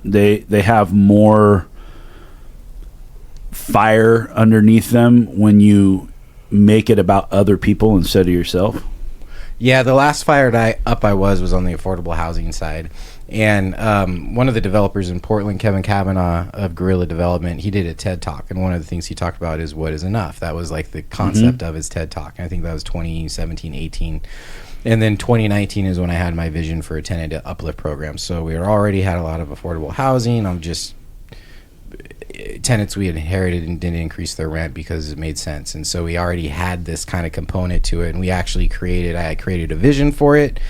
they have more fire underneath them when you make it about other people instead of yourself? Yeah, the last fired I was on the affordable housing side. And one of the developers in Portland, Kevin Kavanaugh of Guerrilla Development, he did a TED Talk. And one of the things he talked about is what is enough. That was like the concept of his TED Talk. And I think that was 2017, 18. And then 2019 is when I had my vision for a tenant uplift program. So we already had a lot of affordable housing. I'm just tenants we inherited and didn't increase their rent because it made sense. And so we already had this kind of component to it, and we actually I created a vision for it.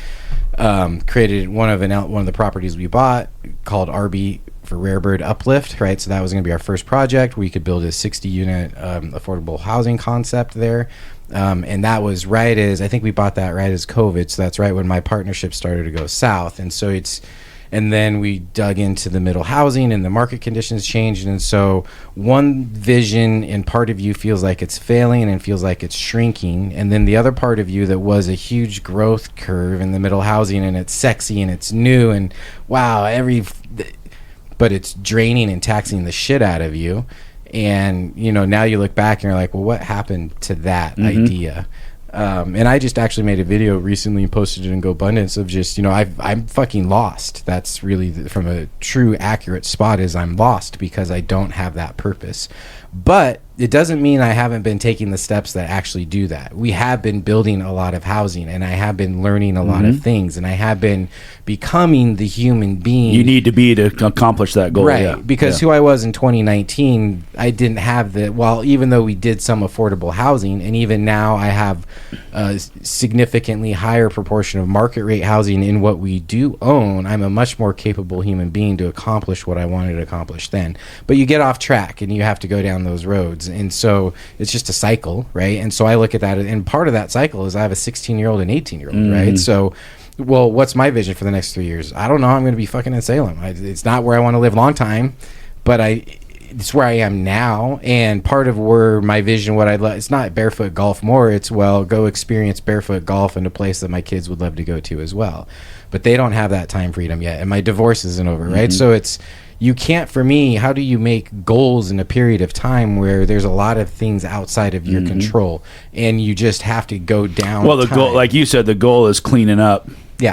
Created one of the properties we bought called RB for Rare Bird Uplift, right? So that was going to be our first project. We could build a 60-unit affordable housing concept there. And that was right as, I think we bought that right as COVID. So that's right when my partnership started to go south. And then we dug into the middle housing, and the market conditions changed. And so one vision and part of you feels like it's failing and feels like it's shrinking. And then the other part of you that was a huge growth curve in the middle housing, and it's sexy and it's new and wow, but it's draining and taxing the shit out of you. And, now you look back and you're like, well, what happened to that idea? And I just actually made a video recently and posted it in GoBundance of just, I'm fucking lost. That's really from a true accurate spot is I'm lost because I don't have that purpose. But it doesn't mean I haven't been taking the steps that actually do that. We have been building a lot of housing, and I have been learning a lot of things, and I have been becoming the human being you need to be to accomplish that goal. Right. Yeah. Because who I was in 2019, I didn't have even though we did some affordable housing, and even now I have a significantly higher proportion of market rate housing in what we do own, I'm a much more capable human being to accomplish what I wanted to accomplish then. But you get off track and you have to go down those roads. And so it's just a cycle, right? And so I look at that, and part of that cycle is I have a 16-year-old and 18-year-old, right? So, well, what's my vision for the next 3 years? I don't know. I'm going to be fucking in Salem. It's not where I want to live long time, but it's where I am now. And part of where my vision, it's not barefoot golf more. It's, go experience barefoot golf in a place that my kids would love to go to as well. But they don't have that time freedom yet. And my divorce isn't over, right? So you can't, for me, how do you make goals in a period of time where there's a lot of things outside of your control, and you just have to go down? Well, the goal, like you said, the goal is cleaning up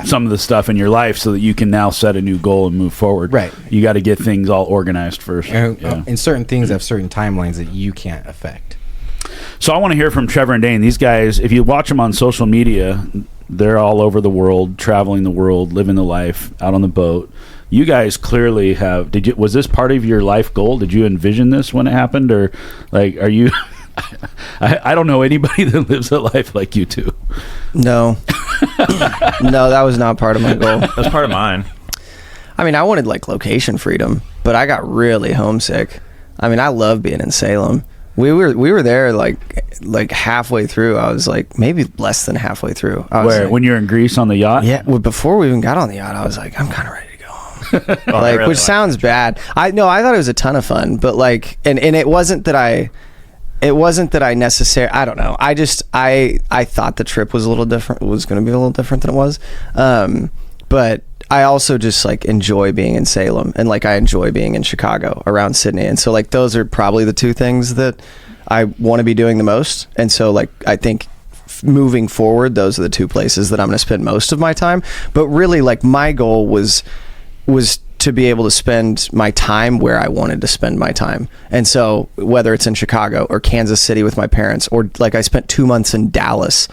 some of the stuff in your life so that you can now set a new goal and move forward. Right. You got to get things all organized first. And certain things have certain timelines that you can't affect. So I want to hear from Trevor and Dane. These guys, if you watch them on social media, they're all over the world, traveling the world, living the life, out on the boat. You guys clearly have. Was this part of your life goal? Did you envision this when it happened, or like, are you? I don't know anybody that lives a life like you two. No, no, that was not part of my goal. That's part of mine. I mean, I wanted like location freedom, but I got really homesick. I mean, I love being in Salem. We were there like halfway through. I was like maybe less than halfway through. When you're in Greece on the yacht? Yeah. Well, before we even got on the yacht, I was like, I'm kind of ready to go home. Really which sounds bad. I thought it was a ton of fun, but like, and it wasn't that I necessarily, I don't know. I thought the trip was a little different. It was going to be a little different than it was. But I also just like enjoy being in Salem, and like I enjoy being in Chicago around Sydney. And so like those are probably the two things that I want to be doing the most. And so like I think moving forward, those are the two places that I'm going to spend most of my time. But really like my goal was to be able to spend my time where I wanted to spend my time. And so whether it's in Chicago or Kansas City with my parents, or like I spent 2 months in Dallas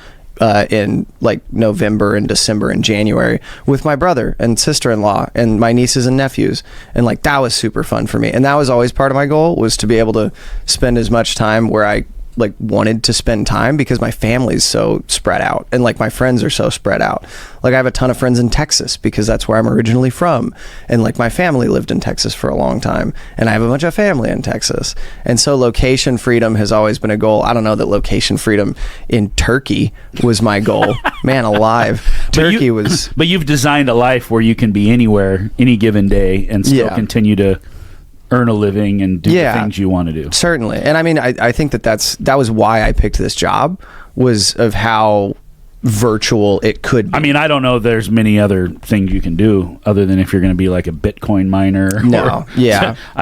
in like November and December and January with my brother and sister-in-law and my nieces and nephews, and like that was super fun for me. And that was always part of my goal, was to be able to spend as much time where I like wanted to spend time, because my family's so spread out and like my friends are so spread out. Like I have a ton of friends in Texas because that's where I'm originally from, and like my family lived in Texas for a long time, and I have a bunch of family in Texas. And so location freedom has always been a goal. I don't know that location freedom in Turkey was my goal. Man alive. Turkey was. But you've designed a life where you can be anywhere any given day and still continue to earn a living and do the things you want to do. Certainly. And I mean, I think that was why I picked this job, was of how virtual it could be. I mean, I don't know if there's many other things you can do other than if you're going to be like a Bitcoin miner. No.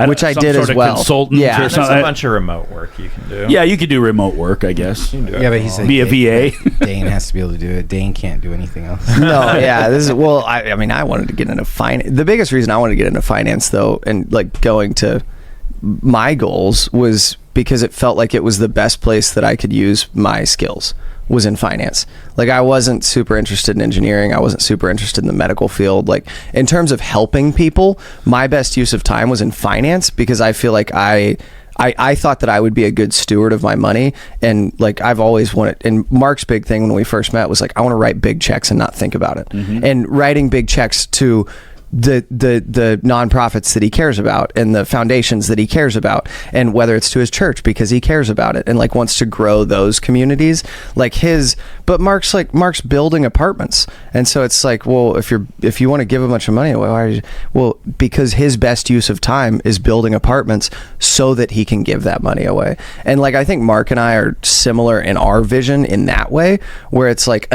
Which I did as well. Consultant or there's a bunch of remote work you can do. Yeah, you could do remote work, I guess. Yeah, but he said be a VA. Dane has to be able to do it. Dane can't do anything else. No, yeah. I mean, I wanted to get into finance. The biggest reason I wanted to get into finance, though, and like going to my goals, was because it felt like it was the best place that I could use my skills. was in finance. Like, I wasn't super interested in engineering. I wasn't super interested in the medical field. Like, in terms of helping people, my best use of time was in finance, because I feel like I thought that I would be a good steward of my money. And like, I've always wanted, and Mark's big thing when we first met was like, I want to write big checks and not think about it. And writing big checks to the nonprofits that he cares about and the foundations that he cares about, and whether it's to his church because he cares about it and like wants to grow those communities, like but Mark's building apartments. And so it's like, well, if you want to give a bunch of money away, because his best use of time is building apartments so that he can give that money away. And like, I think Mark and I are similar in our vision in that way, where it's like,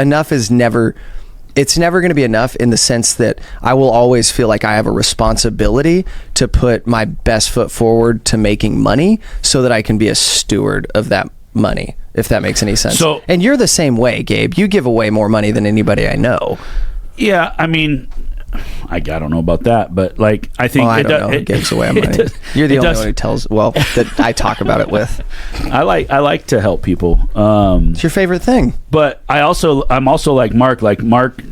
it's never going to be enough, in the sense that I will always feel like I have a responsibility to put my best foot forward to making money so that I can be a steward of that money, if that makes any sense. So, and you're the same way, Gabe. You give away more money than anybody I know. Yeah, I mean, I don't know about that, but like, I think I don't know who gives away money. You're the only one who tells. Well, that I talk about it with. I like to help people. It's your favorite thing. But I'm also like Mark. Like Mark,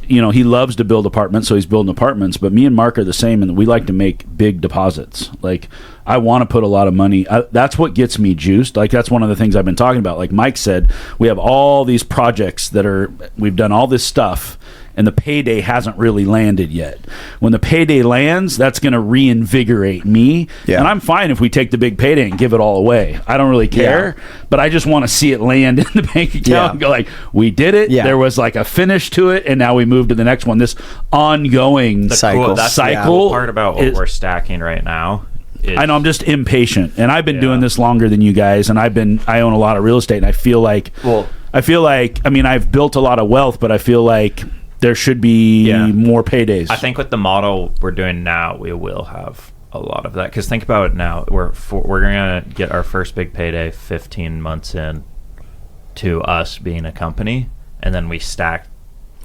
you know, he loves to build apartments, so he's building apartments. But me and Mark are the same, and we like to make big deposits. Like, I want to put a lot of money. That's what gets me juiced. Like, that's one of the things I've been talking about. Like Mike said, we have all these projects we've done all this stuff, and the payday hasn't really landed yet. When the payday lands, that's going to reinvigorate me. Yeah. And I'm fine if we take the big payday and give it all away. I don't really care, but I just want to see it land in the bank account and go like, we did it. Yeah. There was like a finish to it, and now we move to the next one. This ongoing cycle. That's the cool part about what we're stacking right now. I know, I'm just impatient, and I've been doing this longer than you guys, and I own a lot of real estate, and I feel like, I mean, I've built a lot of wealth, but I feel like there should be more paydays. I think with the model we're doing now, we will have a lot of that. Because think about it now. We're going to get our first big payday 15 months in to us being a company. And then we stack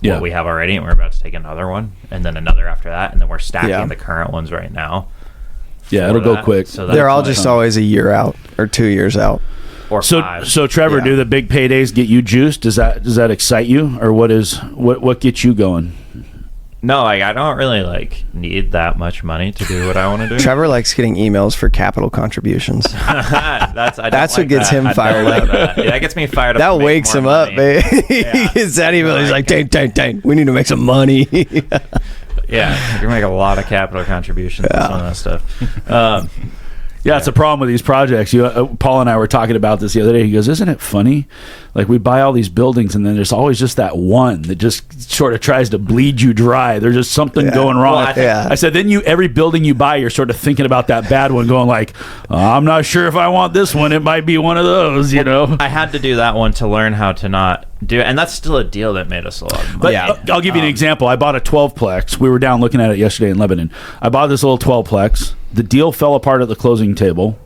what we have already. And we're about to take another one. And then another after that. And then we're stacking the current ones right now. Yeah, it'll go quick. So they're all just always a year out or 2 years out. Or five. So Trevor, do the big paydays get you juiced? Does that excite you, or what gets you going? No, I don't really need that much money to do what I want to do. Trevor likes getting emails for capital contributions. That's what gets him fired up. That gets me fired up. That wakes him up, man. He gets that email. He's like, dang, we need to make some money. Yeah, you can make a lot of capital contributions and some of that stuff. Yeah, it's a problem with these projects. Paul and I were talking about this the other day. He goes, isn't it funny? Like, we buy all these buildings, and then there's always just that one that just sort of tries to bleed you dry. There's just something going wrong. I said, then every building you buy, you're sort of thinking about that bad one, going like, I'm not sure if I want this one. It might be one of those, you know? I had to do that one to learn how to not do it, and that's still a deal that made us a lot of money. But I'll give you an example. I bought a 12-plex. We were down looking at it yesterday in Lebanon. I bought this little 12-plex. The deal fell apart at the closing table,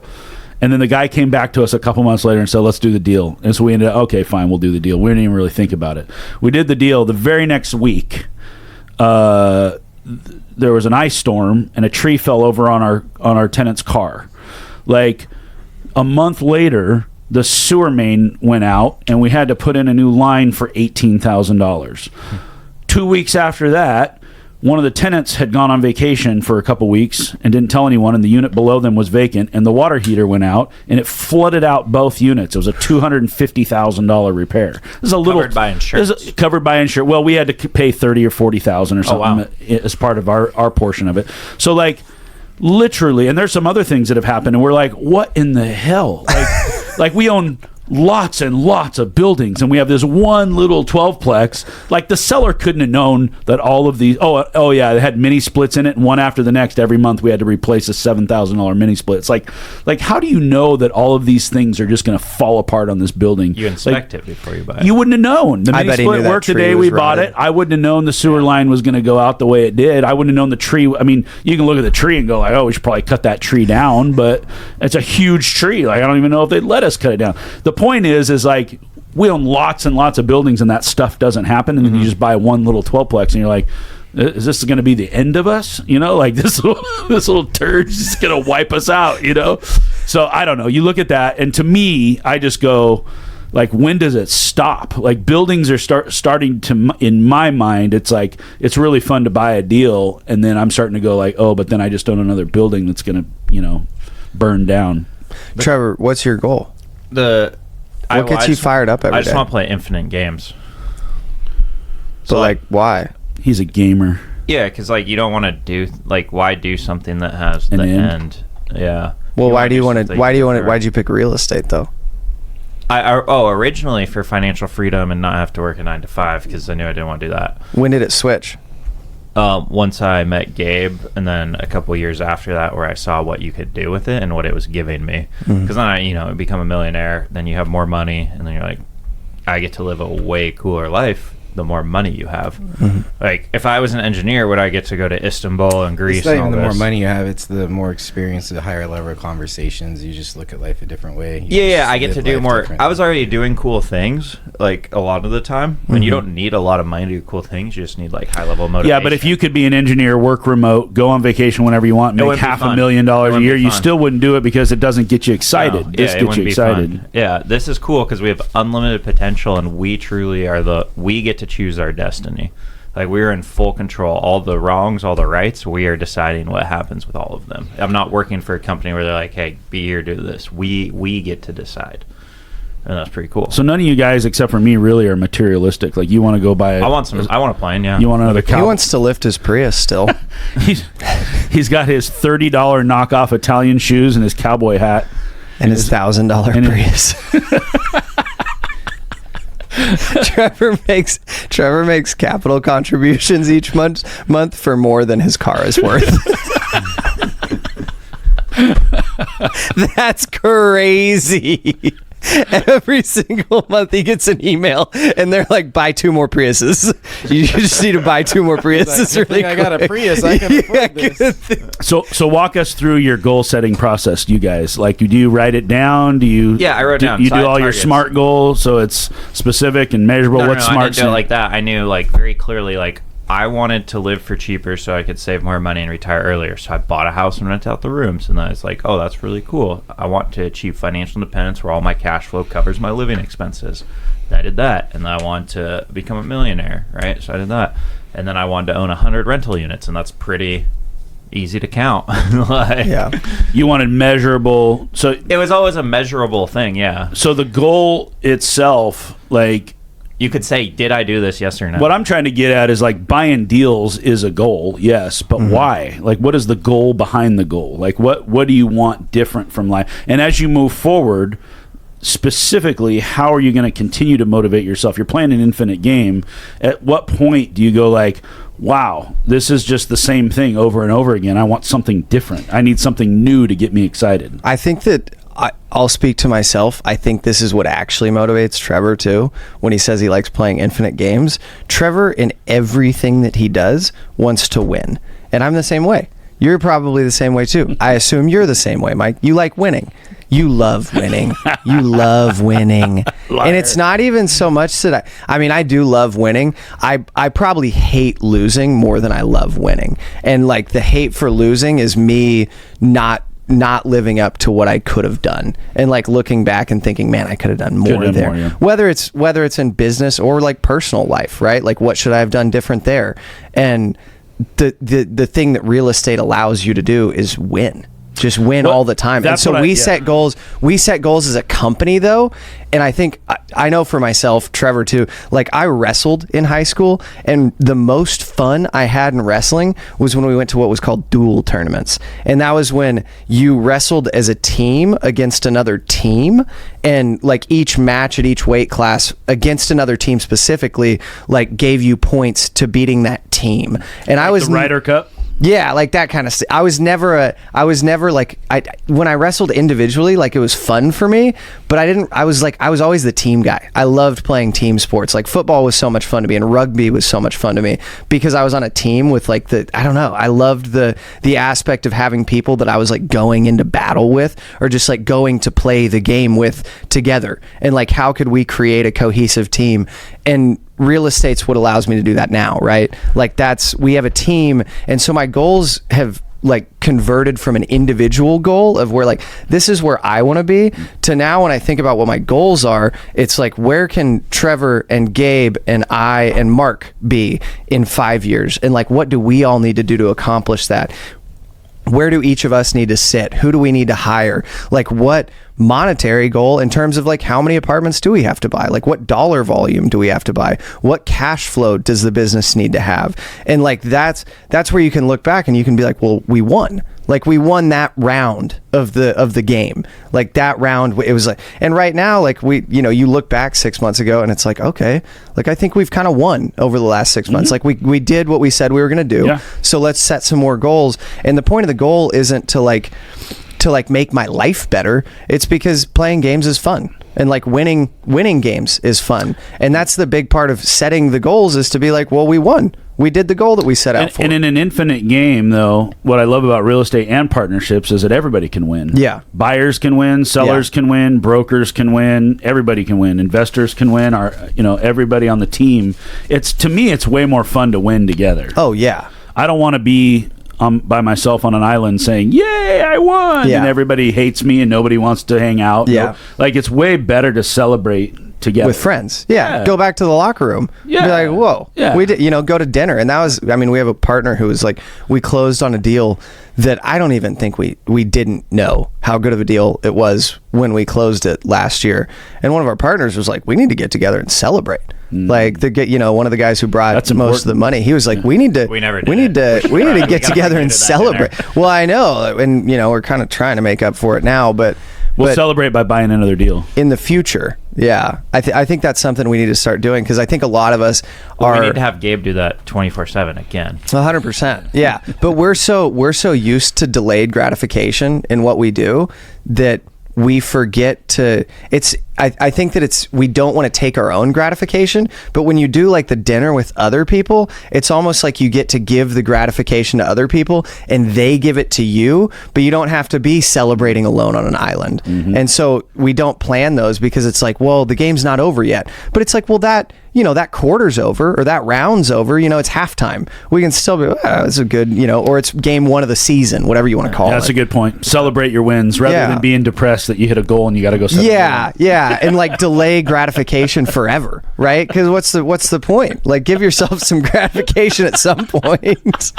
and then the guy came back to us a couple months later and said, let's do the deal. And so we ended up, okay, fine, we'll do the deal. We didn't even really think about it. We did the deal. The very next week, there was an ice storm, and a tree fell over on our tenant's car. Like, a month later, the sewer main went out, and we had to put in a new line for $18,000. 2 weeks after that, one of the tenants had gone on vacation for a couple weeks and didn't tell anyone, and the unit below them was vacant, and the water heater went out, and it flooded out both units. It was a $250,000 repair. This is covered by insurance. Covered by insurance. Well, we had to pay $30,000 or $40,000 or something as part of our portion of it. So, like, literally, and there's some other things that have happened, and we're like, what in the hell? Like we own lots and lots of buildings, and we have this one little 12-plex. Like, the seller couldn't have known that all of these they had mini splits in it, and one after the next every month we had to replace a $7,000 mini split. It's like how do you know that all of these things are just going to fall apart on this building? You inspect it before you buy it. You wouldn't have known. The mini split worked the day we bought it. I wouldn't have known the sewer line was going to go out the way it did. I wouldn't have known the tree. I mean, you can look at the tree and go like, oh, we should probably cut that tree down, but it's a huge tree. Like, I don't even know if they'd let us cut it down. The point is like, we own lots and lots of buildings, and that stuff doesn't happen, and then you just buy one little 12-plex, and you're like, is this going to be the end of us? You know, like, this little turd's just going to wipe us out, you know? So I don't know. You look at that, and to me, I just go, like when does it stop? Like buildings are starting to, in my mind, it's like it's really fun to buy a deal, and then I'm starting to go like, oh, but then I just own another building that's gonna, burn down. Trevor, what's your goal? What gets you fired up every day? I just want to play infinite games. So like why? He's a gamer. Yeah, because like you don't want to do why do something that has the end? Yeah. Well, why do you want to? Why'd you pick real estate though? Originally for financial freedom and not have to work a 9 to 5 because I knew I didn't want to do that. When did it switch? Once I met Gabe, and then a couple years after that, where I saw what you could do with it and what it was giving me. Because then I, become a millionaire. Then you have more money, and then you're like, I get to live a way cooler life the more money you have. Like, if I was an engineer, would I get to go to Istanbul and Greece? It's not and all even the this? more money you have, it's the more experience, the higher level of conversations. You just look at life a different way. I get to do more. I was already doing cool things, like, a lot of the time. And you don't need a lot of money to do cool things. You just need, like, high-level motivation. Yeah, but if you could be an engineer, work remote, go on vacation whenever you want, make $500,000 a year, you still wouldn't do it because it doesn't get you excited. No, This gets you excited. Fun. Yeah, this is cool because we have unlimited potential, and we truly are we get to choose our destiny. Like, we're in full control. All the wrongs, all the rights, we are deciding what happens with all of them. I'm not working for a company where they're like, hey, be here, do this. We get to decide. And that's pretty cool. So none of you guys, except for me, really are materialistic. Like, you want to go buy I want a plane, yeah. You want another He wants to lift his Prius still. He's got his $30 knockoff Italian shoes and his cowboy hat. And his $1,000 Prius. Trevor makes capital contributions each month for more than his car is worth. That's crazy. Every single month he gets an email and they're like, buy 2 more Priuses. You just need to buy 2 more Priuses. Like, really quick. I got a Prius. I can afford this. So walk us through your goal setting process, you guys. Like, do you write it down? Do you? Yeah, I wrote it down. You do all targets. Your SMART goals, so it's specific and measurable. What's SMART? I didn't do it like that. I knew very clearly I wanted to live for cheaper so I could save more money and retire earlier. So I bought a house and rented out the rooms. And then I was like, oh, that's really cool. I want to achieve financial independence where all my cash flow covers my living expenses. And I did that. And then I wanted to become a millionaire, right? So I did that. And then I wanted to own 100 rental units. And that's pretty easy to count. Yeah. You wanted measurable. So it was always a measurable thing, yeah. So the goal itself, you could say, did I do this, yes or no? What I'm trying to get at is buying deals is a goal, yes, but why? What is the goal behind the goal? What do you want different from life? And as you move forward, specifically, how are you going to continue to motivate yourself? You're playing an infinite game. At what point do you go wow, this is just the same thing over and over again. I want something different. I need something new to get me excited. I think that I'll speak to myself. I think this is what actually motivates Trevor too. When he says he likes playing infinite games, Trevor, in everything that he does, wants to win. And I'm the same way. You're probably the same way too. I assume you're the same way, Mike. You like winning. You love winning. You love winning. And it's not even so much that I do love winning. I probably hate losing more than I love winning. And the hate for losing is me not living up to what I could have done, and looking back and thinking, man, I could have done more there. Yeah. Whether it's in business or personal life, right? What should I have done different there? And the thing that real estate allows you to do is win. Just win all the time. And so we set goals. We set goals as a company, though. And I think, I know for myself, Trevor too, I wrestled in high school, and the most fun I had in wrestling was when we went to what was called dual tournaments. And that was when you wrestled as a team against another team, and each match at each weight class against another team specifically, gave you points to beating that team. And I was the Ryder Cup. Yeah, that kind of stuff. I was never when I wrestled individually, it was fun for me, but I was always the team guy. I loved playing team sports. Football was so much fun to me, and rugby was so much fun to me because I was on a team with I loved the aspect of having people that I was going into battle with, or just going to play the game with together. And how could we create a cohesive team? And real estate's what allows me to do that now, right? We have a team, and so my goals have like converted from an individual goal of where like this is where I want to be to now when I think about what my goals are, it's like where can Trevor and Gabe and I and Mark be in 5 years, and like what do we all need to do to accomplish that? Where do each of us need to sit? Who do we need to hire? Like what monetary goal in terms of like how many apartments do we have to buy? Like what dollar volume do we have to buy? What cash flow does the business need to have? And like that's where you can look back and you can be like, well, we won. Like we won that round of the game. Like that round, it was like, and right now, like we, you know, you look back 6 months ago and it's like, okay, like I think we've kind of won over the last 6 months. Like we did what we said we were going to do. Yeah. So let's set some more goals. And the point of the goal isn't to make my life better. It's because playing games is fun. And like winning games is fun. And that's the big part of setting the goals, is to be like, well, we won. We did the goal that we set out for. And in an infinite game, though, what I love about real estate and partnerships is that everybody can win. Yeah. Buyers can win, sellers can win, brokers can win, everybody can win, investors can win, everybody on the team. To me, it's way more fun to win together. Oh, yeah. I don't want to be by myself on an island saying, yay, I won, and everybody hates me and nobody wants to hang out. Yeah. Like, it's way better to celebrate together with friends. Yeah. Go back to the locker room. Yeah. Be like, whoa. Yeah. We did, go to dinner. And that was, we have a partner who was like, we closed on a deal that I don't even think we didn't know how good of a deal it was when we closed it last year. And one of our partners was like, we need to get together and celebrate. Like one of the guys who brought most of the money, he was like, we need to get together and celebrate. Well, I know. And we're kind of trying to make up for it now, but we'll celebrate by buying another deal in the future. Yeah, I think that's something we need to start doing, because I think a lot of us are. We need to have Gabe do that 24/7 again. 100%. Yeah, but we're so used to delayed gratification in what we do that we forget to. I think that we don't want to take our own gratification, but when you do like the dinner with other people, it's almost like you get to give the gratification to other people and they give it to you, but you don't have to be celebrating alone on an island. And so we don't plan those, because it's like, well, the game's not over yet. But it's like, well, that quarter's over or that round's over, it's halftime. We can still be, it's a good, or it's game one of the season, whatever you want to call it. That's a good point. Celebrate your wins rather than being depressed that you hit a goal and you got to go celebrate. Yeah. And like delay gratification forever, right? Because what's the point? Like, give yourself some gratification at some point.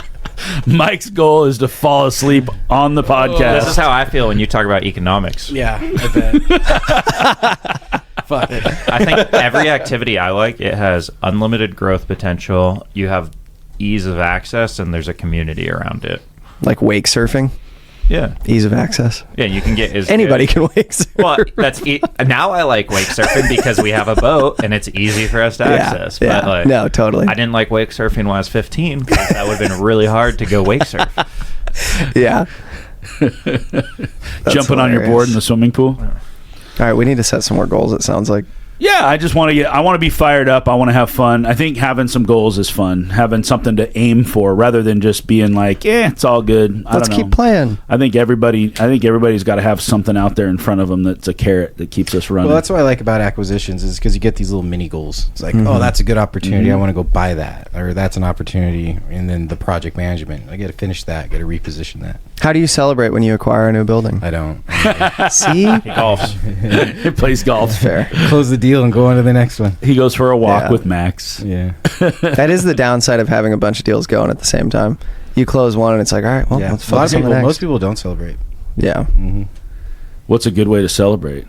Mike's goal is to fall asleep on the podcast. This is how I feel when you talk about economics. Yeah, I bet. Fuck it. I think every activity I like, it has unlimited growth potential. You have ease of access, and there's a community around it. Like wake surfing. Yeah. Ease of access. Yeah, you can get anybody can wake surf. Well, now I like wake surfing because we have a boat and it's easy for us to access. Yeah. But no, totally. I didn't like wake surfing when I was 15 because that would have been really hard to go wake surf. Yeah. Jumping on your board in the swimming pool. All right, we need to set some more goals, it sounds like. Yeah, I want to be fired up. I want to have fun. I think having some goals is fun. Having something to aim for rather than just being like, it's all good. Let's keep playing. I think everybody's got to have something out there in front of them that's a carrot that keeps us running. Well, that's what I like about acquisitions, is because you get these little mini goals. It's like, oh, that's a good opportunity. I want to go buy that. Or that's an opportunity. And then the project management. I got to finish that. Got to reposition that. How do you celebrate when you acquire a new building? I don't. See? He golfs. He plays golf. That's fair. Close the deal and go on to the next one. He goes for a walk with Max. Yeah. That is the downside of having a bunch of deals going at the same time. You close one and it's like, all right, well, let's focus on the next. Most people don't celebrate. Yeah. Mm-hmm. What's a good way to celebrate?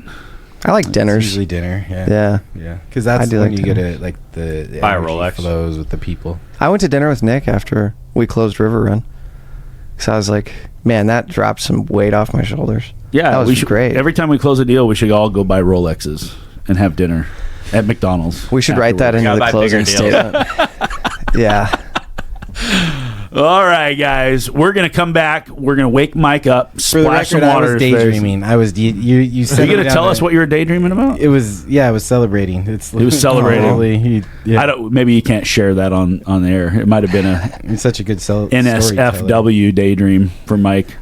I like dinners. It's usually dinner. Yeah. Because that's when you dinner. get like the buy a Rolex flows with the people. I went to dinner with Nick after we closed River Run. So I was like, man, that dropped some weight off my shoulders. Yeah, that was great. Every time we close a deal, we should all go buy Rolexes and have dinner at McDonald's. We should write that into the closing statement. Yeah. All right, guys. We're going to come back. We're going to wake Mike up, splash some water. I was daydreaming. You said Are you going to tell us what you were daydreaming about? It was celebrating. It was celebrating. Maybe you can't share that on air. It might have been it's such a good NSFW daydream for Mike.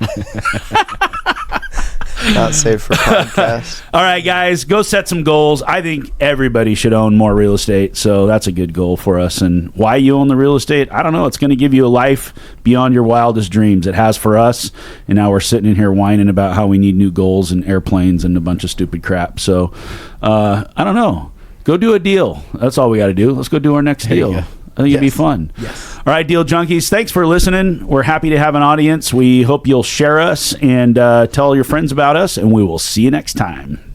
Not safe for podcasts. All right, guys, go set some goals. I think everybody should own more real estate, so that's a good goal for us. And why you own the real estate, I don't know. It's going to give you a life beyond your wildest dreams. It has for us, and now we're sitting in here whining about how we need new goals and airplanes and a bunch of stupid crap. So, I don't know. Go do a deal. That's all we got to do. Let's go do our next deal. I think it'd be fun. Yes. All right, Deal Junkies, thanks for listening. We're happy to have an audience. We hope you'll share us and tell your friends about us, and we will see you next time.